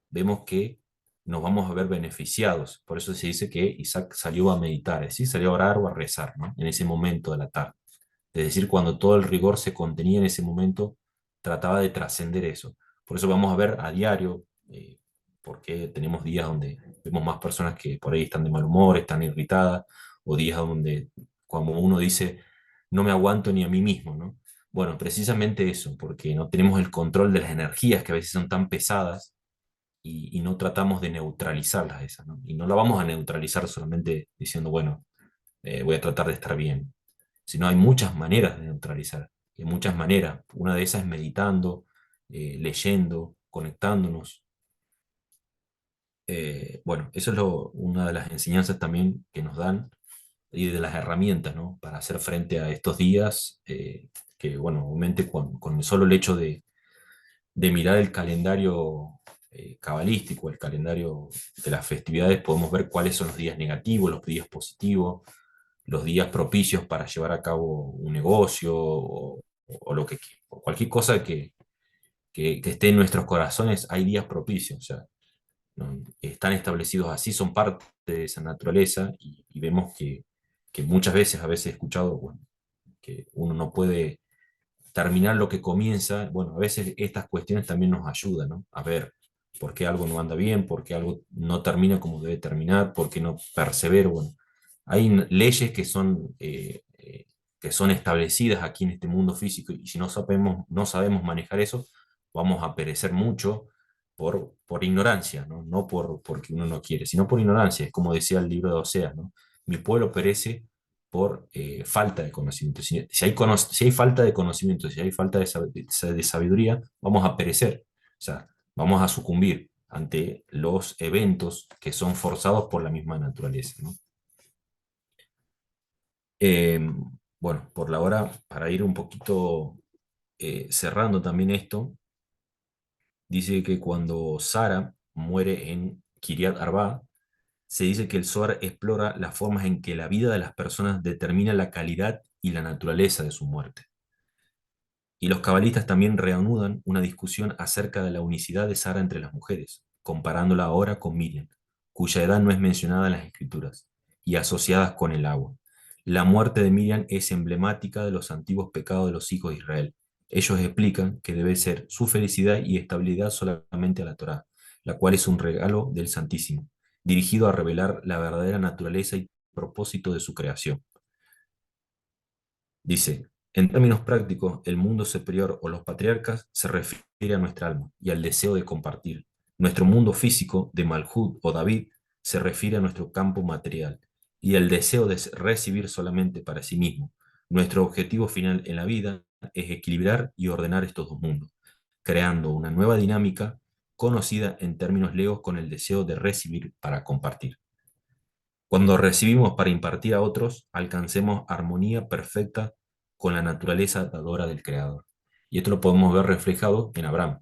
[SPEAKER 1] vemos que nos vamos a ver beneficiados. Por eso se dice que Isaac salió a meditar, es decir, salió a orar o a rezar, ¿no? En ese momento de la tarde. Es decir, cuando todo el rigor se contenía en ese momento, trataba de trascender eso. Por eso vamos a ver a diario, porque tenemos días donde vemos más personas que por ahí están de mal humor, están irritadas, o días donde, como uno dice, no me aguanto ni a mí mismo, ¿no? Bueno, precisamente eso, porque no tenemos el control de las energías que a veces son tan pesadas y no tratamos de neutralizarlas esas, ¿no? Y no la vamos a neutralizar solamente diciendo, bueno, voy a tratar de estar bien, sino hay muchas maneras de neutralizar, hay muchas maneras. Una de esas es meditando, leyendo, conectándonos. Bueno, eso es una de las enseñanzas también que nos dan y de las herramientas, ¿no? Para hacer frente a estos días, que, bueno, obviamente con el solo el hecho de mirar el calendario cabalístico, el calendario de las festividades, podemos ver cuáles son los días negativos, los días positivos, los días propicios para llevar a cabo un negocio o lo que, o cualquier cosa que esté en nuestros corazones, hay días propicios, o sea, ¿no? Están establecidos así, son parte de esa naturaleza y vemos que muchas veces, a veces he escuchado, bueno, que uno no puede terminar lo que comienza. Bueno, a veces estas cuestiones también nos ayudan, ¿no? A ver por qué algo no anda bien, por qué algo no termina como debe terminar, por qué no persevero. Bueno, hay leyes que son establecidas aquí en este mundo físico y si no sabemos manejar eso, vamos a perecer mucho por ignorancia, ¿no? No porque uno no quiere, sino por ignorancia. Es como decía el libro de Oseas, ¿no? Mi pueblo perece por falta de conocimiento. Si hay falta de conocimiento, si hay falta de sabiduría, vamos a perecer. O sea, vamos a sucumbir ante los eventos que son forzados por la misma naturaleza, ¿no? Eh, bueno, por la hora, para ir un poquito cerrando también esto, dice que cuando Sara muere en Kiryat Arba, se dice que el Zohar explora las formas en que la vida de las personas determina la calidad y la naturaleza de su muerte. Y los cabalistas también reanudan una discusión acerca de la unicidad de Sara entre las mujeres, comparándola ahora con Miriam, cuya edad no es mencionada en las escrituras, y asociadas con el agua. La muerte de Miriam es emblemática de los antiguos pecados de los hijos de Israel. Ellos explican que debe ser su felicidad y estabilidad solamente a la Torá, la cual es un regalo del Santísimo, dirigido a revelar la verdadera naturaleza y propósito de su creación. Dice, en términos prácticos, el mundo superior o los patriarcas se refiere a nuestra alma y al deseo de compartir. Nuestro mundo físico, de Malhut o David, se refiere a nuestro campo material y el deseo de recibir solamente para sí mismo. Nuestro objetivo final en la vida es equilibrar y ordenar estos dos mundos, creando una nueva dinámica conocida en términos legos con el deseo de recibir para compartir. Cuando recibimos para impartir a otros, alcancemos armonía perfecta con la naturaleza dadora del Creador. Y esto lo podemos ver reflejado en Abraham,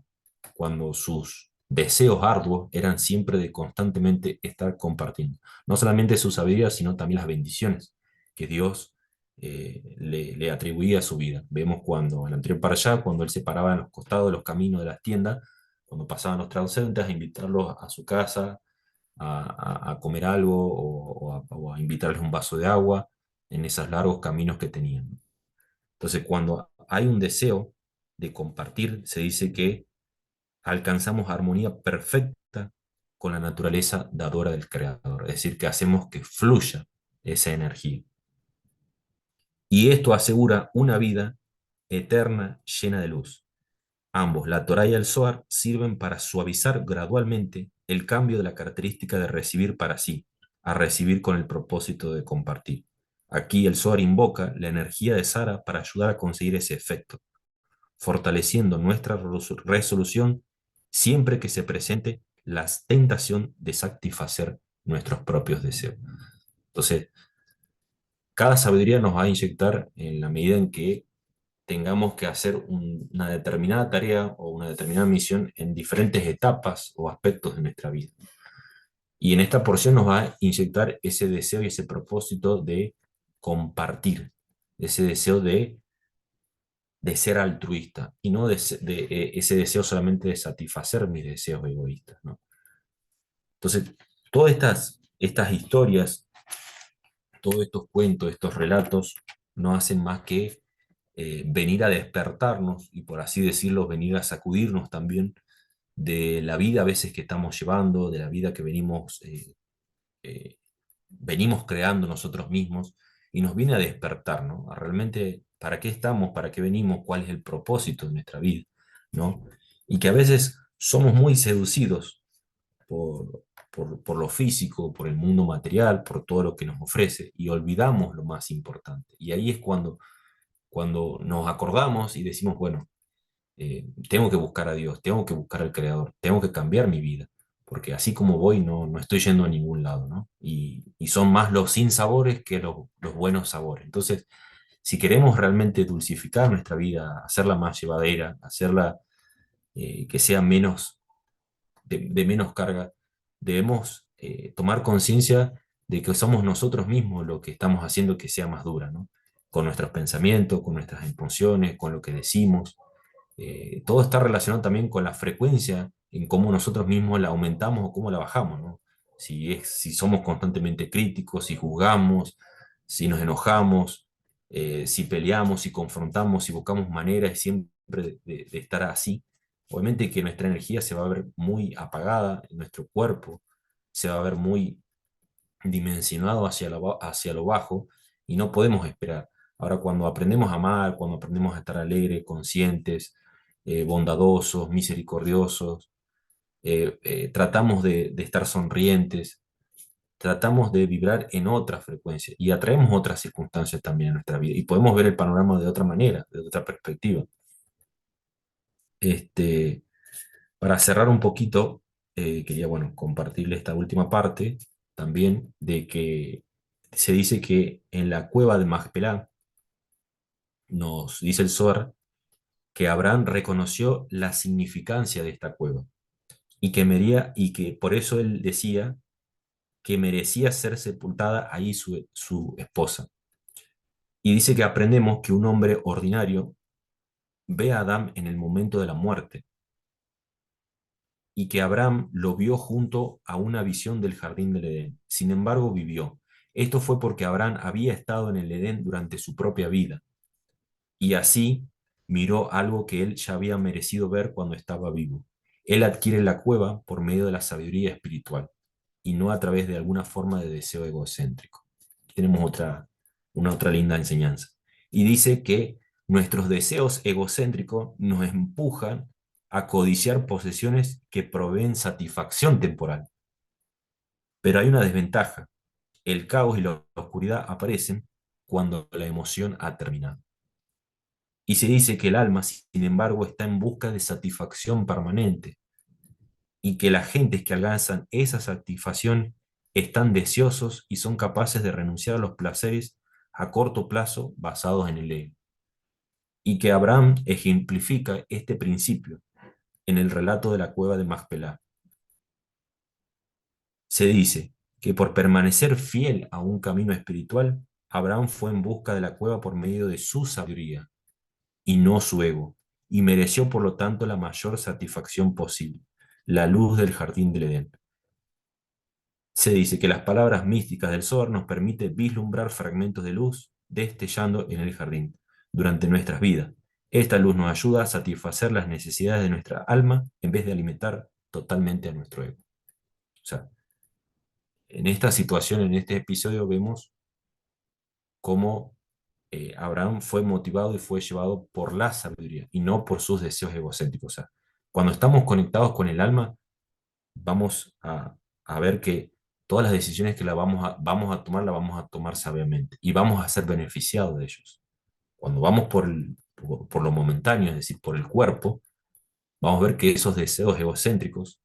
[SPEAKER 1] cuando sus deseos arduos eran siempre de constantemente estar compartiendo. No solamente su sabiduría, sino también las bendiciones que Dios le atribuía a su vida. Vemos cuando, en el anterior para allá, cuando él se paraba en los costados de los caminos de las tiendas, cuando pasaban los transeúntes a invitarlos a su casa, a comer algo o a invitarles un vaso de agua en esos largos caminos que tenían. Entonces, cuando hay un deseo de compartir, se dice que alcanzamos armonía perfecta con la naturaleza dadora del Creador, es decir, que hacemos que fluya esa energía. Y esto asegura una vida eterna llena de luz. Ambos, la Torá y el Zohar, sirven para suavizar gradualmente el cambio de la característica de recibir para sí a recibir con el propósito de compartir. Aquí el Zohar invoca la energía de Sara para ayudar a conseguir ese efecto, fortaleciendo nuestra resolución siempre que se presente la tentación de satisfacer nuestros propios deseos. Entonces, cada sabiduría nos va a inyectar en la medida en que tengamos que hacer una determinada tarea o una determinada misión en diferentes etapas o aspectos de nuestra vida. Y en esta porción nos va a inyectar ese deseo y ese propósito de compartir, ese deseo de ser altruista y no ese deseo solamente de satisfacer mis deseos egoístas, ¿no? Entonces, todas estas historias, todos estos cuentos, estos relatos, no hacen más que venir a despertarnos y, por así decirlo, venir a sacudirnos también de la vida a veces que estamos llevando, de la vida que eh, venimos creando nosotros mismos, y nos viene a despertar, ¿no? A realmente para qué estamos, para qué venimos, cuál es el propósito de nuestra vida, ¿no? Y que a veces somos muy seducidos por lo físico, por el mundo material, por todo lo que nos ofrece, y olvidamos lo más importante. Y ahí es cuando nos acordamos y decimos, bueno, tengo que buscar a Dios, tengo que buscar al Creador, tengo que cambiar mi vida, porque así como voy no estoy yendo a ningún lado, ¿no? Y son más los sinsabores que los buenos sabores. Entonces, si queremos realmente dulcificar nuestra vida, hacerla más llevadera, hacerla que sea de menos carga, debemos tomar conciencia de que somos nosotros mismos lo que estamos haciendo que sea más dura, ¿no? Con nuestros pensamientos, con nuestras emociones, con lo que decimos. Todo está relacionado también con la frecuencia en cómo nosotros mismos la aumentamos o cómo la bajamos, ¿no? Si somos constantemente críticos, si juzgamos, si nos enojamos, si peleamos, si confrontamos, si buscamos maneras siempre de estar así, obviamente que nuestra energía se va a ver muy apagada, nuestro cuerpo se va a ver muy dimensionado hacia lo bajo y no podemos esperar. Ahora, cuando aprendemos a amar, cuando aprendemos a estar alegres, conscientes, bondadosos, misericordiosos, tratamos de estar sonrientes, tratamos de vibrar en otra frecuencia y atraemos otras circunstancias también en nuestra vida y podemos ver el panorama de otra manera, de otra perspectiva. Este, para cerrar un poquito, quería, bueno, compartirle esta última parte también de que se dice que en la cueva de Macpelá, nos dice el Zohar, que Abraham reconoció la significancia de esta cueva y que por eso él decía que merecía ser sepultada ahí su esposa. Y dice que aprendemos que un hombre ordinario ve a Adán en el momento de la muerte y que Abraham lo vio junto a una visión del jardín del Edén. Sin embargo, vivió. Esto fue porque Abraham había estado en el Edén durante su propia vida y así miró algo que él ya había merecido ver cuando estaba vivo. Él adquiere la cueva por medio de la sabiduría espiritual y no a través de alguna forma de deseo egocéntrico. Aquí tenemos una otra linda enseñanza. Y dice que nuestros deseos egocéntricos nos empujan a codiciar posesiones que proveen satisfacción temporal. Pero hay una desventaja. El caos y la oscuridad aparecen cuando la emoción ha terminado. Y se dice que el alma, sin embargo, está en busca de satisfacción permanente y que las gentes que alcanzan esa satisfacción están deseosos y son capaces de renunciar a los placeres a corto plazo basados en el ego. Y que Abraham ejemplifica este principio en el relato de la cueva de Macpelá. Se dice que por permanecer fiel a un camino espiritual, Abraham fue en busca de la cueva por medio de su sabiduría y no su ego, y mereció por lo tanto la mayor satisfacción posible, la luz del jardín del Edén. Se dice que las palabras místicas del Zohar nos permiten vislumbrar fragmentos de luz destellando en el jardín durante nuestras vidas. Esta luz nos ayuda a satisfacer las necesidades de nuestra alma en vez de alimentar totalmente a nuestro ego. O sea, en esta situación, en este episodio, vemos cómo Abraham fue motivado y fue llevado por la sabiduría y no por sus deseos egocéntricos. O sea, cuando estamos conectados con el alma, vamos a ver que todas las decisiones que vamos a tomar, las vamos a tomar sabiamente y vamos a ser beneficiados de ellos. Cuando vamos por lo momentáneo, es decir, por el cuerpo, vamos a ver que esos deseos egocéntricos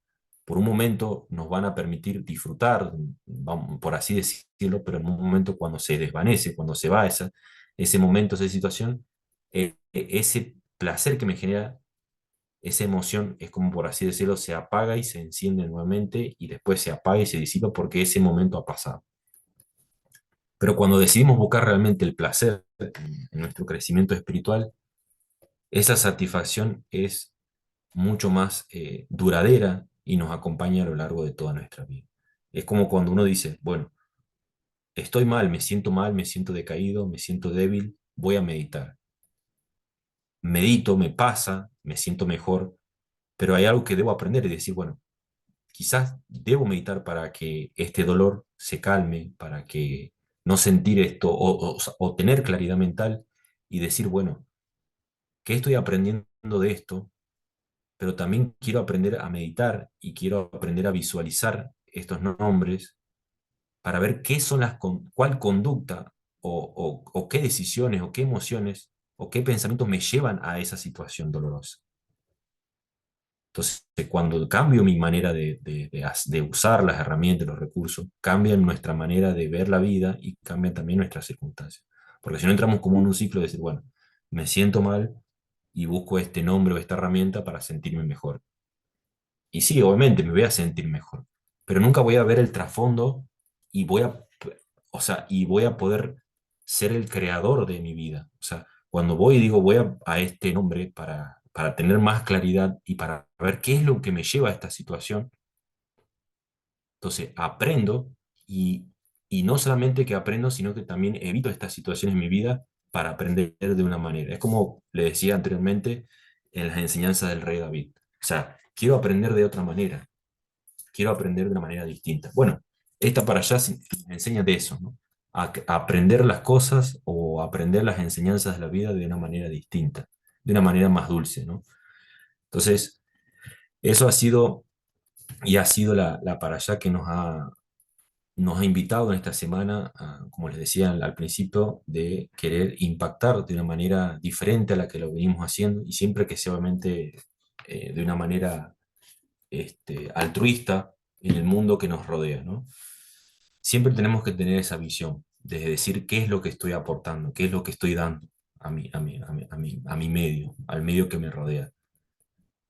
[SPEAKER 1] por un momento nos van a permitir disfrutar, vamos, por así decirlo, pero en un momento cuando se desvanece, cuando se va ese momento, esa situación, ese placer que me genera, esa emoción es como por así decirlo, se apaga y se enciende nuevamente y después se apaga y se disipa porque ese momento ha pasado. Pero cuando decidimos buscar realmente el placer en nuestro crecimiento espiritual, esa satisfacción es mucho más duradera y nos acompaña a lo largo de toda nuestra vida. Es como cuando uno dice, bueno, estoy mal, me siento decaído, me siento débil, voy a meditar. Medito, me pasa, me siento mejor, pero hay algo que debo aprender y decir, bueno, quizás debo meditar para que este dolor se calme, para que no sentir esto o tener claridad mental y decir, bueno, ¿qué estoy aprendiendo de esto? Pero también quiero aprender a meditar y quiero aprender a visualizar estos nombres para ver qué son cuál conducta o qué decisiones o qué emociones o qué pensamientos me llevan a esa situación dolorosa. Entonces, cuando cambio mi manera de usar las herramientas, los recursos, cambian nuestra manera de ver la vida y cambian también nuestras circunstancias. Porque si no entramos como en un ciclo de decir, bueno, me siento mal y busco este nombre o esta herramienta para sentirme mejor. Y sí, obviamente me voy a sentir mejor, pero nunca voy a ver el trasfondo y o sea, y voy a poder ser el creador de mi vida. O sea, cuando voy y digo voy a este nombre para tener más claridad y para ver qué es lo que me lleva a esta situación, entonces aprendo y, y no solamente que aprendo, sino que también evito estas situaciones en mi vida para aprender de una manera. Es como le decía anteriormente en las enseñanzas del rey David. O sea, quiero aprender de otra manera, quiero aprender de una manera distinta. Bueno, esta para allá me enseña de eso, ¿no? A aprender las cosas o aprender las enseñanzas de la vida de una manera distinta, de una manera más dulce, ¿no? Entonces, eso ha sido y ha sido la para allá que nos ha invitado en esta semana, como les decía al principio, de querer impactar de una manera diferente a la que lo venimos haciendo y siempre que sea obviamente de una manera altruista en el mundo que nos rodea, ¿no? Siempre tenemos que tener esa visión de decir qué es lo que estoy aportando, qué es lo que estoy dando a mi medio, al medio que me rodea.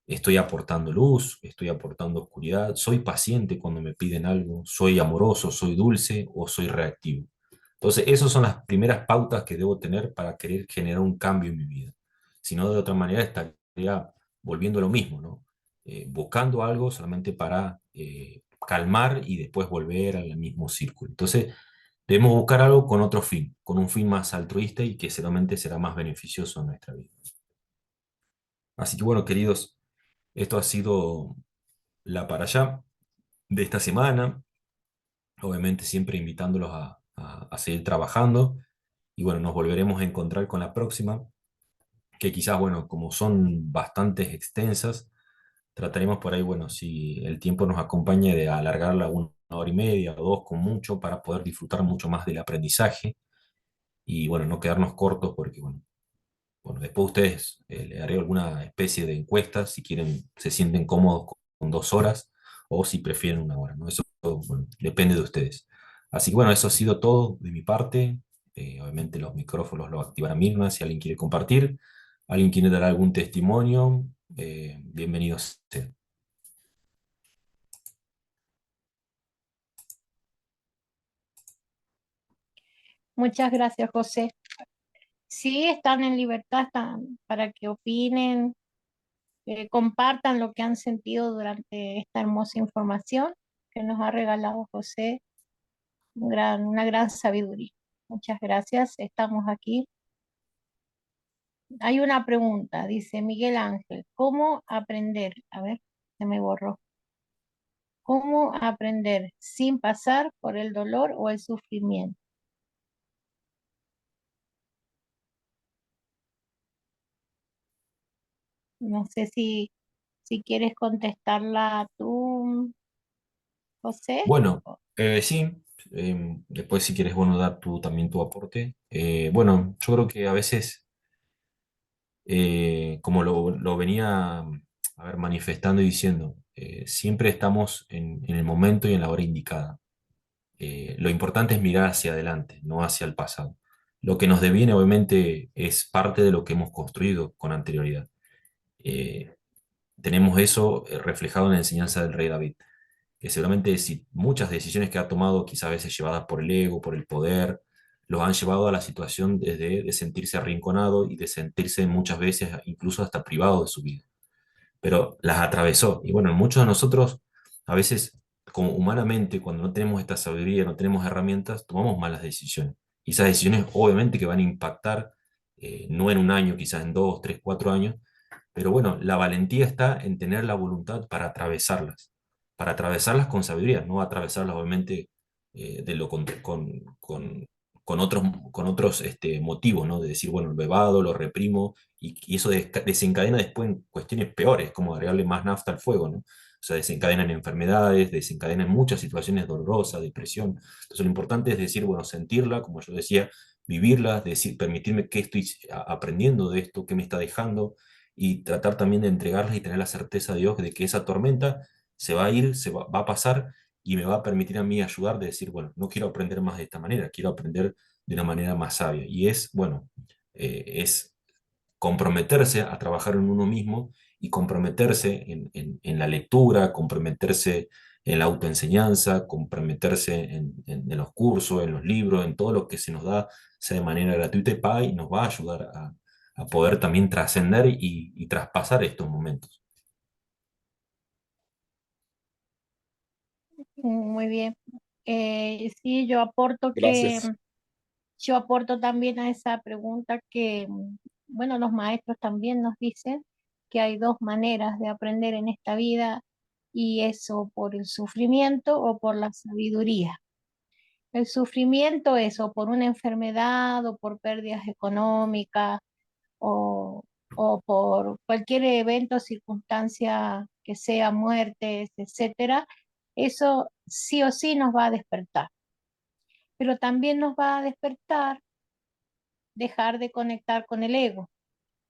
[SPEAKER 1] Estoy aportando luz, estoy aportando oscuridad, soy paciente cuando me piden algo, soy amoroso, soy dulce o soy reactivo. Entonces, esas son las primeras pautas que debo tener para querer generar un cambio en mi vida. Si no, de otra manera estaría volviendo a lo mismo, ¿no? Buscando algo solamente para calmar y después volver al mismo círculo. Entonces, debemos buscar algo con otro fin, con un fin más altruista y que seguramente será más beneficioso en nuestra vida. Así que bueno, queridos, esto ha sido la para allá de esta semana, obviamente siempre invitándolos a seguir trabajando y bueno, nos volveremos a encontrar con la próxima, que quizás, bueno, como son bastantes extensas, trataremos por ahí, bueno, si el tiempo nos acompaña de alargarla una hora y media o dos con mucho para poder disfrutar mucho más del aprendizaje y bueno, no quedarnos cortos porque bueno, después ustedes le haré alguna especie de encuesta si quieren, se sienten cómodos con 2 horas o si prefieren una hora, ¿no? Eso, bueno, depende de ustedes. Así que bueno, eso ha sido todo de mi parte. Obviamente los micrófonos los activará Mirna si alguien quiere compartir, alguien quiere dar algún testimonio, bienvenidos sean.
[SPEAKER 2] Muchas gracias, José. Sí, están en libertad para que opinen, compartan lo que han sentido durante esta hermosa información que nos ha regalado José, una gran sabiduría. Muchas gracias, estamos aquí. Hay una pregunta, dice Miguel Ángel, ¿cómo aprender? A ver, se me borró. ¿Cómo aprender sin pasar por el dolor o el sufrimiento? No sé si quieres contestarla tú, José.
[SPEAKER 1] Bueno, sí, después si quieres, bueno, dar tú también tu aporte. Bueno, yo creo que a veces, como lo venía, a ver, manifestando y diciendo, siempre estamos en el momento y en la hora indicada. Lo importante es mirar hacia adelante, no hacia el pasado. Lo que nos deviene, obviamente, es parte de lo que hemos construido con anterioridad. Eh, Tenemos eso reflejado en la enseñanza del rey David, que seguramente si muchas decisiones que ha tomado, quizás a veces llevadas por el ego, por el poder, los han llevado a la situación de sentirse arrinconado y de sentirse muchas veces incluso hasta privado de su vida, pero las atravesó. Y bueno, muchos de nosotros, a veces, como humanamente, cuando no tenemos esta sabiduría, no tenemos herramientas, tomamos malas decisiones. Y esas decisiones obviamente que van a impactar, no en un año, quizás en 2, 3, 4 años, pero bueno, la valentía está en tener la voluntad para atravesarlas con sabiduría, no atravesarlas obviamente de lo con otros, motivos, ¿no? De decir, bueno, lo evado, lo reprimo, y eso desencadena después en cuestiones peores, como agregarle más nafta al fuego, ¿no? O sea, desencadenan enfermedades, desencadenan muchas situaciones dolorosas, depresión. Entonces lo importante es decir, bueno, sentirla, como yo decía, vivirla, decir, permitirme qué estoy aprendiendo de esto, qué me está dejando, y tratar también de entregarlas y tener la certeza de Dios de que esa tormenta se va a ir, va a pasar y me va a permitir a mí ayudar de decir, bueno, no quiero aprender más de esta manera, quiero aprender de una manera más sabia. Y es, bueno, es comprometerse a trabajar en uno mismo y comprometerse en la lectura, comprometerse en la autoenseñanza, comprometerse en los cursos, en los libros, en todo lo que se nos da, sea de manera gratuita y paga, y nos va a ayudar a poder también trascender y traspasar estos momentos.
[SPEAKER 2] Muy bien. Sí, yo aporto
[SPEAKER 1] Gracias.
[SPEAKER 2] yo aporto también a esa pregunta que, bueno, los maestros también nos dicen que hay dos maneras de aprender en esta vida, y eso por el sufrimiento o por la sabiduría. El sufrimiento es o por una enfermedad o por pérdidas económicas o, o por cualquier evento o circunstancia que sea, muertes, etcétera. Eso sí o sí nos va a despertar, pero también nos va a despertar dejar de conectar con el ego.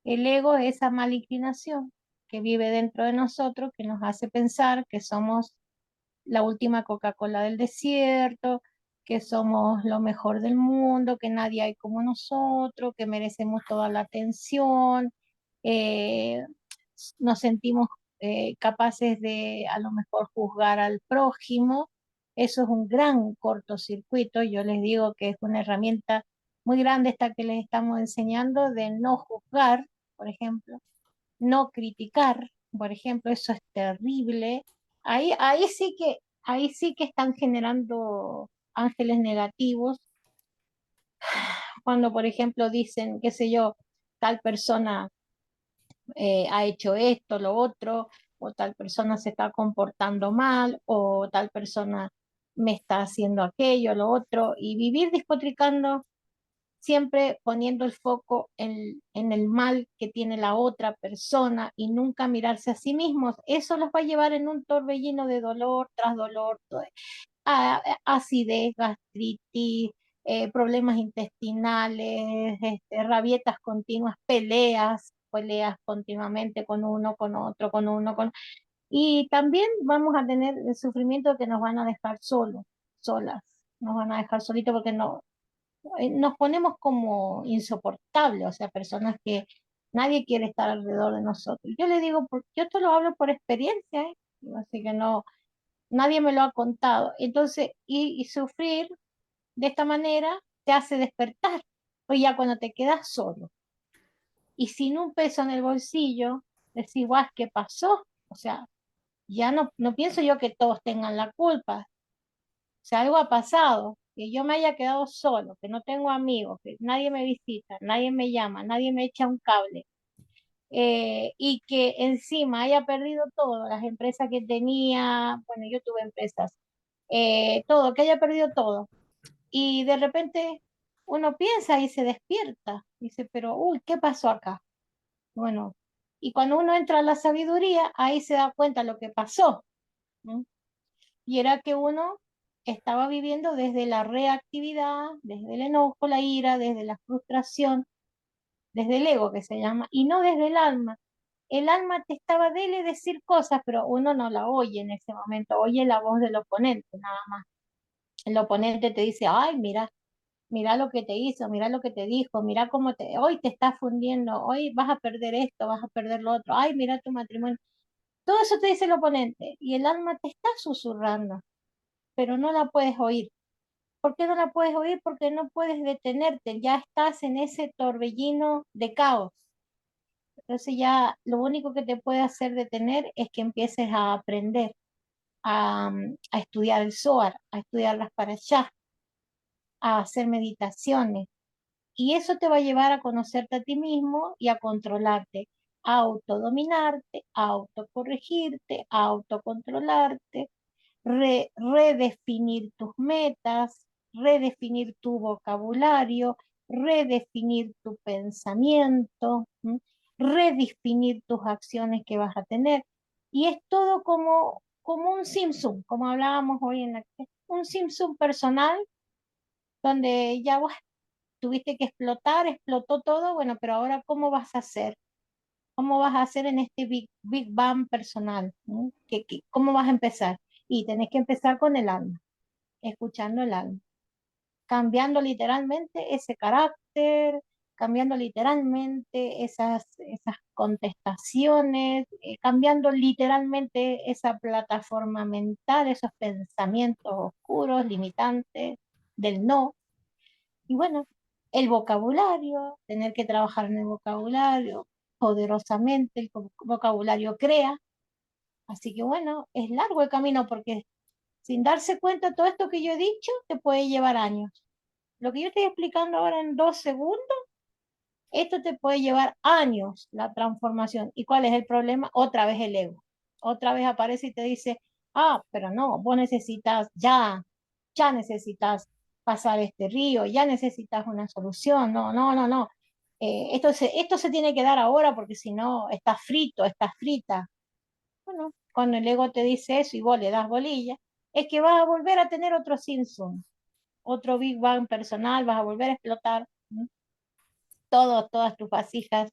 [SPEAKER 2] El ego es esa mala inclinación que vive dentro de nosotros, que nos hace pensar que somos la última Coca-Cola del desierto, que somos lo mejor del mundo, que nadie hay como nosotros, que merecemos toda la atención, eh, nos sentimos capaces de a lo mejor juzgar al prójimo. Eso es un gran cortocircuito. Yo les digo que es una herramienta muy grande esta que les estamos enseñando de no juzgar, por ejemplo, no criticar, por ejemplo, eso es terrible. Ahí sí que están generando ángeles negativos, cuando, por ejemplo, dicen, qué sé yo, tal persona ha hecho esto, lo otro, o tal persona se está comportando mal, o tal persona me está haciendo aquello, lo otro, y vivir despotricando siempre poniendo el foco en el mal que tiene la otra persona y nunca mirarse a sí mismos. Eso los va a llevar en un torbellino de dolor tras dolor, acidez, gastritis, problemas intestinales, rabietas continuas, peleas continuamente con uno, con otro, con uno, con... Y también vamos a tener el sufrimiento que nos van a dejar solos, solas, nos van a dejar solitos porque no, nos ponemos como insoportables, o sea, personas que nadie quiere estar alrededor de nosotros. Yo le digo, yo te lo hablo por experiencia, ¿eh? Así que no, nadie me lo ha contado. Entonces, y sufrir de esta manera te hace despertar, pues ya cuando te quedas solo y sin un peso en el bolsillo, decís, guau, ¿qué pasó? O sea, ya no pienso yo que todos tengan la culpa, sea, algo ha pasado, que yo me haya quedado solo, que no tengo amigos, que nadie me visita, nadie me llama, nadie me echa un cable, y que encima haya perdido todo, las empresas que tenía, bueno, yo tuve empresas, todo, que haya perdido todo. Y de repente uno piensa y se despierta, dice, pero, uy, ¿qué pasó acá? Bueno, Y cuando uno entra a la sabiduría, ahí se da cuenta lo que pasó, ¿no? Y era que uno estaba viviendo desde la reactividad, desde el enojo, la ira, desde la frustración, desde el ego que se llama, y no desde el alma. El alma te estaba dele decir cosas, pero uno no la oye en ese momento, oye la voz del oponente nada más. El oponente te dice, ay, mira, mira lo que te hizo, mira lo que te dijo, mira cómo hoy te estás fundiendo, hoy vas a perder esto, vas a perder lo otro, ay, mira tu matrimonio. Todo eso te dice el oponente y el alma te está susurrando, pero no la puedes oír. ¿Por qué no la puedes oír? Porque no puedes detenerte, ya estás en ese torbellino de caos. Entonces ya lo único que te puede hacer detener es que empieces a aprender, a estudiar el Zohar, a estudiar las parashá, a hacer meditaciones. Y eso te va a llevar a conocerte a ti mismo y a controlarte, a autodominarte, a autocorregirte, a autocontrolarte, redefinir tus metas, redefinir tu vocabulario, redefinir tu pensamiento, ¿m? Redefinir tus acciones que vas a tener. Y es todo como un simsum, como hablábamos hoy en la un simsum personal, donde ya vos tuviste que explotar, explotó todo, bueno, pero ahora ¿cómo vas a hacer? ¿Cómo vas a hacer en este Big Bang personal? ¿No? ¿Cómo vas a empezar? Y tenés que empezar con el alma, escuchando el alma, cambiando literalmente ese carácter, cambiando literalmente esas contestaciones, cambiando literalmente esa plataforma mental, esos pensamientos oscuros, limitantes del no. Y bueno, el vocabulario, tener que trabajar en el vocabulario poderosamente, el vocabulario crea. Así que bueno, es largo el camino porque sin darse cuenta todo esto que yo he dicho te puede llevar años. Lo que yo estoy explicando ahora en 2 segundos, esto te puede llevar años la transformación. ¿Y cuál es el problema? Otra vez el ego. Otra vez aparece y te dice, ah, pero no, vos necesitas ya necesitas pasar este río, ya necesitas una solución. No, no, no, no. Esto se tiene que dar ahora porque si no, estás frito, estás frita. Bueno, cuando el ego te dice eso y vos le das bolilla, es que vas a volver a tener otro Simpson, otro Big Bang personal, vas a volver a explotar. ¿No? Todas tus vasijas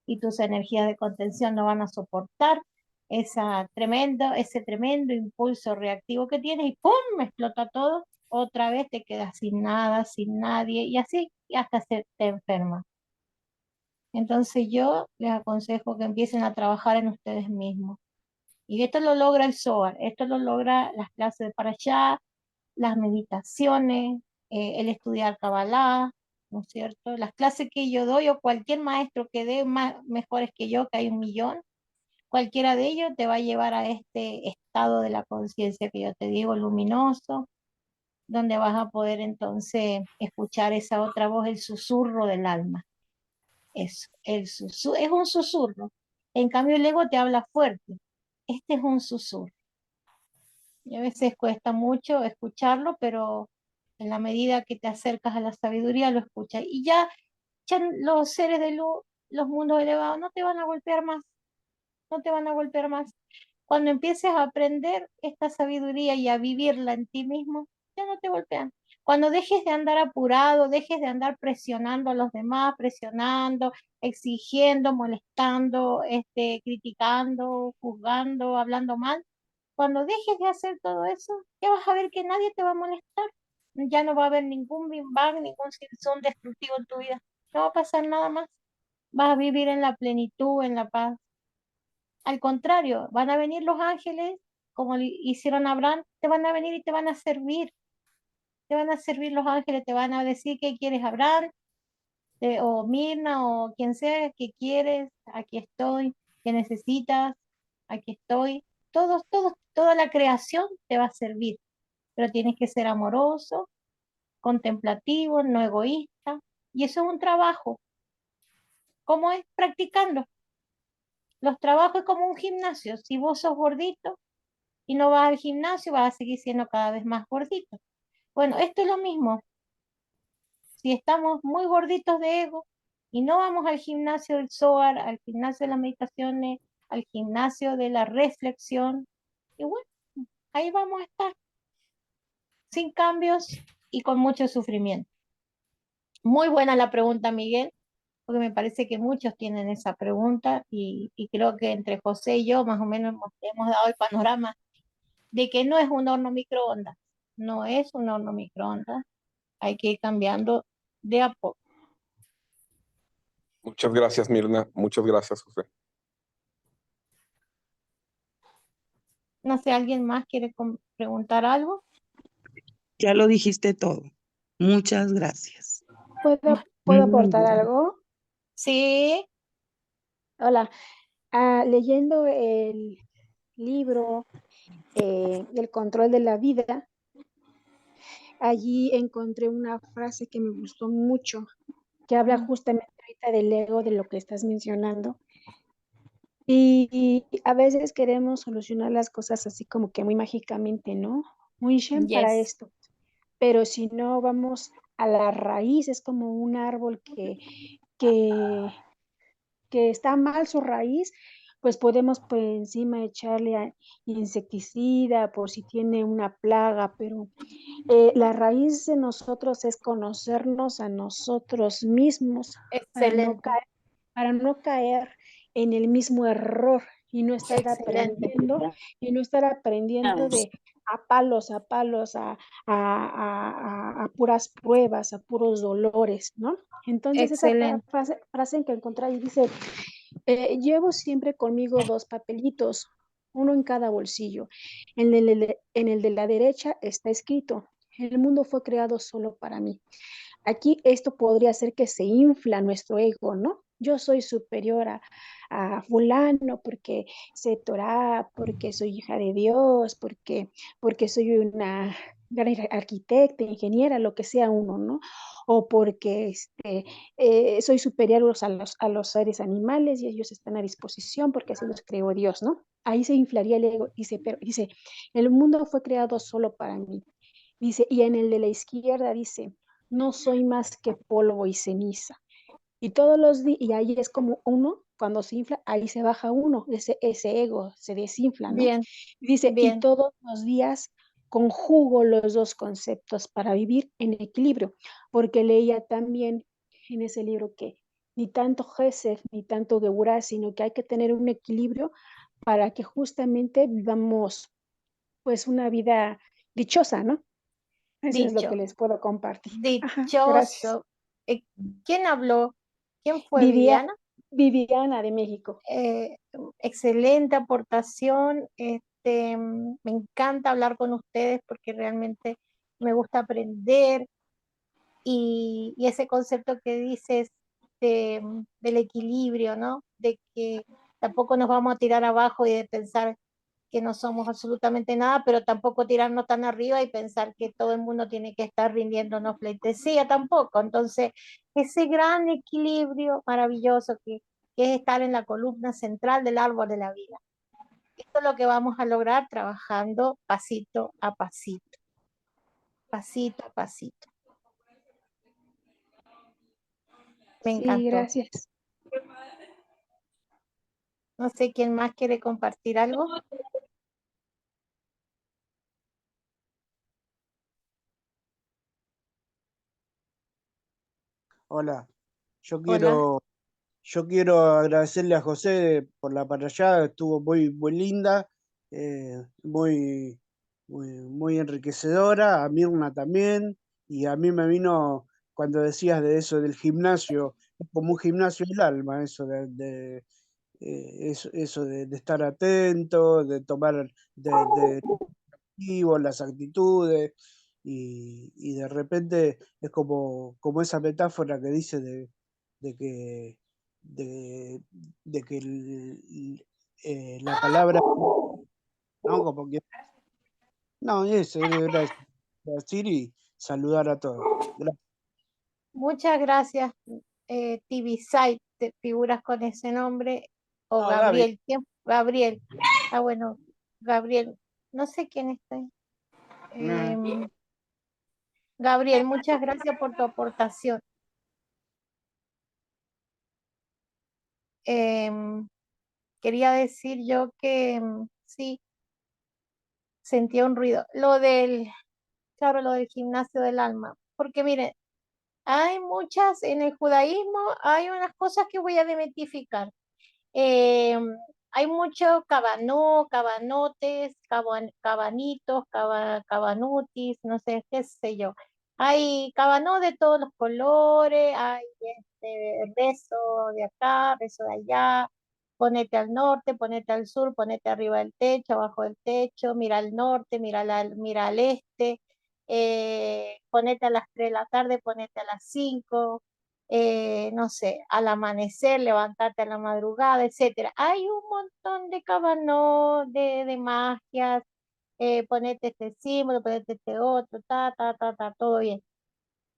[SPEAKER 2] y tus energías de contención no van a soportar ese tremendo impulso reactivo que tienes y ¡pum! Explota todo. Otra vez te quedas sin nada, sin nadie y así y hasta se te enferma. Entonces yo les aconsejo que empiecen a trabajar en ustedes mismos. Y esto lo logra el Zohar, esto lo logra las clases de Parashá, las meditaciones, el estudiar Kabbalah, ¿no es cierto? Las clases que yo doy o cualquier maestro que dé más, mejores que yo, que hay 1 millón, cualquiera de ellos te va a llevar a este estado de la conciencia que yo te digo, luminoso, donde vas a poder entonces escuchar esa otra voz, el susurro del alma. Eso, es un susurro. En cambio, el ego te habla fuerte. Este es un susurro. Y a veces cuesta mucho escucharlo, pero en la medida que te acercas a la sabiduría lo escuchas. Y ya los seres de luz, los mundos elevados, no te van a golpear más, no te van a golpear más. Cuando empieces a aprender esta sabiduría y a vivirla en ti mismo, ya no te golpean. Cuando dejes de andar apurado, dejes de andar presionando a los demás, presionando, exigiendo, molestando, criticando, juzgando, hablando mal, cuando dejes de hacer todo eso, ya vas a ver que nadie te va a molestar. Ya no va a haber ningún Big Bang, ningún Simpson destructivo en tu vida. No va a pasar nada más. Vas a vivir en la plenitud, en la paz. Al contrario, van a venir los ángeles, como le hicieron a Abraham, te van a venir y te van a servir. Te van a servir los ángeles, te van a decir qué quieres, Abraham, o Mirna, o quien sea, qué quieres, aquí estoy, qué necesitas, aquí estoy. Toda la creación te va a servir, pero tienes que ser amoroso, contemplativo, no egoísta, y eso es un trabajo. ¿Cómo es? Practicando. Los trabajos es como un gimnasio. Si vos sos gordito y no vas al gimnasio, vas a seguir siendo cada vez más gordito. Bueno, esto es lo mismo. Si estamos muy gorditos de ego Y no vamos al gimnasio del Zohar, al gimnasio de las meditaciones, al gimnasio de la reflexión. Y bueno, ahí vamos a estar, sin cambios y con mucho sufrimiento. Muy buena la pregunta, Miguel, porque me parece que muchos tienen esa pregunta y creo que entre José y yo más o menos hemos dado el panorama de que no es un horno microondas, no es un horno microondas, hay que ir cambiando de a poco.
[SPEAKER 3] Muchas gracias, Mirna. Muchas gracias, José.
[SPEAKER 2] No sé, ¿alguien más quiere preguntar algo?
[SPEAKER 4] Ya lo dijiste todo. Muchas gracias.
[SPEAKER 5] ¿Puedo aportar algo?
[SPEAKER 2] Sí,
[SPEAKER 5] Hola. Leyendo el libro El control de la vida, allí encontré una frase que me gustó mucho, que habla justamente ahorita del ego, de lo que estás mencionando. Y a veces queremos solucionar las cosas así como que muy mágicamente, ¿no? Muy Shen para
[SPEAKER 2] yes,
[SPEAKER 5] esto. Pero si no vamos a la raíz, es como un árbol que que está mal su raíz, pues podemos por encima echarle insecticida por si tiene una plaga, pero la raíz de nosotros es conocernos a nosotros mismos
[SPEAKER 2] excelente,
[SPEAKER 5] para no caer en el mismo error
[SPEAKER 2] excelente.
[SPEAKER 5] y no estar aprendiendo de a palos, a puras pruebas, a puros dolores, ¿no? Entonces esa
[SPEAKER 2] Excelente.
[SPEAKER 5] frase que encontré ahí dice, llevo siempre conmigo dos papelitos, uno en cada bolsillo. En el de la derecha está escrito, el mundo fue creado solo para mí. Aquí esto podría ser que se infla nuestro ego, ¿no? Yo soy superior a fulano porque sé Torah, porque soy hija de Dios, porque soy una gran arquitecta, ingeniera, lo que sea uno, ¿no? O porque soy superior a los seres animales y ellos están a disposición porque así los creó Dios, ¿no? Ahí se inflaría el ego. Dice, el mundo fue creado solo para mí. Dice, y en el de la izquierda dice, no soy más que polvo y ceniza. Y todos los días, y ahí es como uno, cuando se infla, ahí se baja uno, ese ego se desinfla, ¿no?
[SPEAKER 2] Bien,
[SPEAKER 5] Dice, y
[SPEAKER 2] bien,
[SPEAKER 5] todos los días conjugo los dos conceptos para vivir en equilibrio, porque leía también en ese libro que ni tanto Gesed ni tanto Geburah, sino que hay que tener un equilibrio para que justamente vivamos pues una vida dichosa, ¿no? Eso es lo que
[SPEAKER 2] dicho,
[SPEAKER 5] les puedo compartir. Ajá, gracias.
[SPEAKER 2] dichoso. Eh, ¿Quién habló? ¿Quién fue
[SPEAKER 5] Vivía,
[SPEAKER 2] Viviana?
[SPEAKER 5] Viviana de México.
[SPEAKER 2] Eh, Excelente aportación. Me encanta hablar con ustedes porque realmente me gusta aprender y ese concepto que dices del equilibrio, ¿no? De que tampoco nos vamos a tirar abajo y de pensar que no somos absolutamente nada, pero tampoco tirarnos tan arriba y pensar que todo el mundo tiene que estar rindiéndonos pleitesía tampoco. Entonces, ese gran equilibrio maravilloso que es estar en la columna central del árbol de la vida. Esto es lo que vamos a lograr trabajando pasito a pasito, pasito a pasito. Me
[SPEAKER 5] Sí,
[SPEAKER 2] encantó.
[SPEAKER 5] gracias.
[SPEAKER 2] No sé quién más quiere compartir algo.
[SPEAKER 6] Hola,
[SPEAKER 2] Hola.
[SPEAKER 6] yo quiero agradecerle a José por la parrillada, estuvo muy linda, muy enriquecedora, a Mirna también, y a mí me vino cuando decías de eso del gimnasio, es como un gimnasio del alma, eso de estar atento, de tomar de activos, las actitudes, y de repente es como esa metáfora que dice de que, de, de que la palabra, ¿no? Como que, no, eso era decir y saludar a todos. Gracias.
[SPEAKER 2] Muchas gracias, TV Site, te figuras con ese nombre, o
[SPEAKER 6] No, Gaby,
[SPEAKER 2] Gabriel. ¿Quién? Gabriel. Ah, bueno, Gabriel. No sé quién está ahí.
[SPEAKER 6] eh,
[SPEAKER 2] Gabriel, muchas gracias por tu aportación. quería decir yo que sí, sentía un ruido. Claro, lo del gimnasio del alma. Porque miren, hay muchas, en el judaísmo hay unas cosas que voy a demitificar. Eh, Hay muchos cabanó, cabanotes, cabanitos, cabanutis, no sé, qué sé yo. Hay cabanó de todos los colores, hay beso de acá, beso de allá, ponete al norte, ponete al sur, ponete arriba del techo, abajo del techo, mira al norte, mira al este, ponete a las 3 de la tarde, ponete a las 5, no sé, al amanecer, levantarte a la madrugada, etcétera. Hay un montón de cabanó, de magias, ponete este símbolo, ponete este otro, todo bien.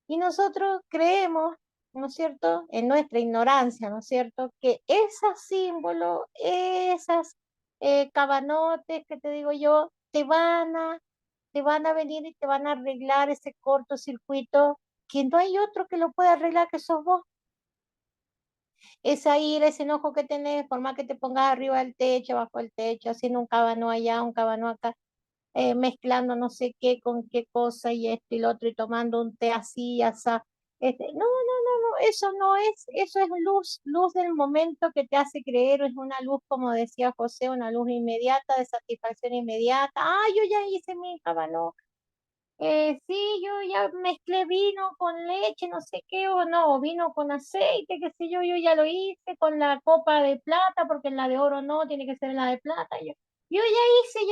[SPEAKER 2] Y nosotros creemos, ¿no es cierto?, en nuestra ignorancia, ¿no es cierto?, que esos símbolos, esas cabanotes que te digo yo, te van a venir y te van a arreglar ese cortocircuito, que no hay otro que lo pueda arreglar que sos vos. Esa ira, ese enojo que tenés, por más que te pongas arriba del techo, abajo del techo, haciendo un cabano allá, un cabano acá, mezclando no sé qué con qué cosa y esto y lo otro y tomando un té así, asá. No, eso no es, eso es luz, luz del momento que te hace creer, es una luz, como decía José, una luz inmediata, de satisfacción inmediata. Ah, yo ya hice mi cabano. Sí, yo ya mezclé vino con leche, no sé qué, o no, o vino con aceite, qué sé yo ya lo hice con la copa de plata, porque en la de oro no, tiene que ser en la de plata. Yo ya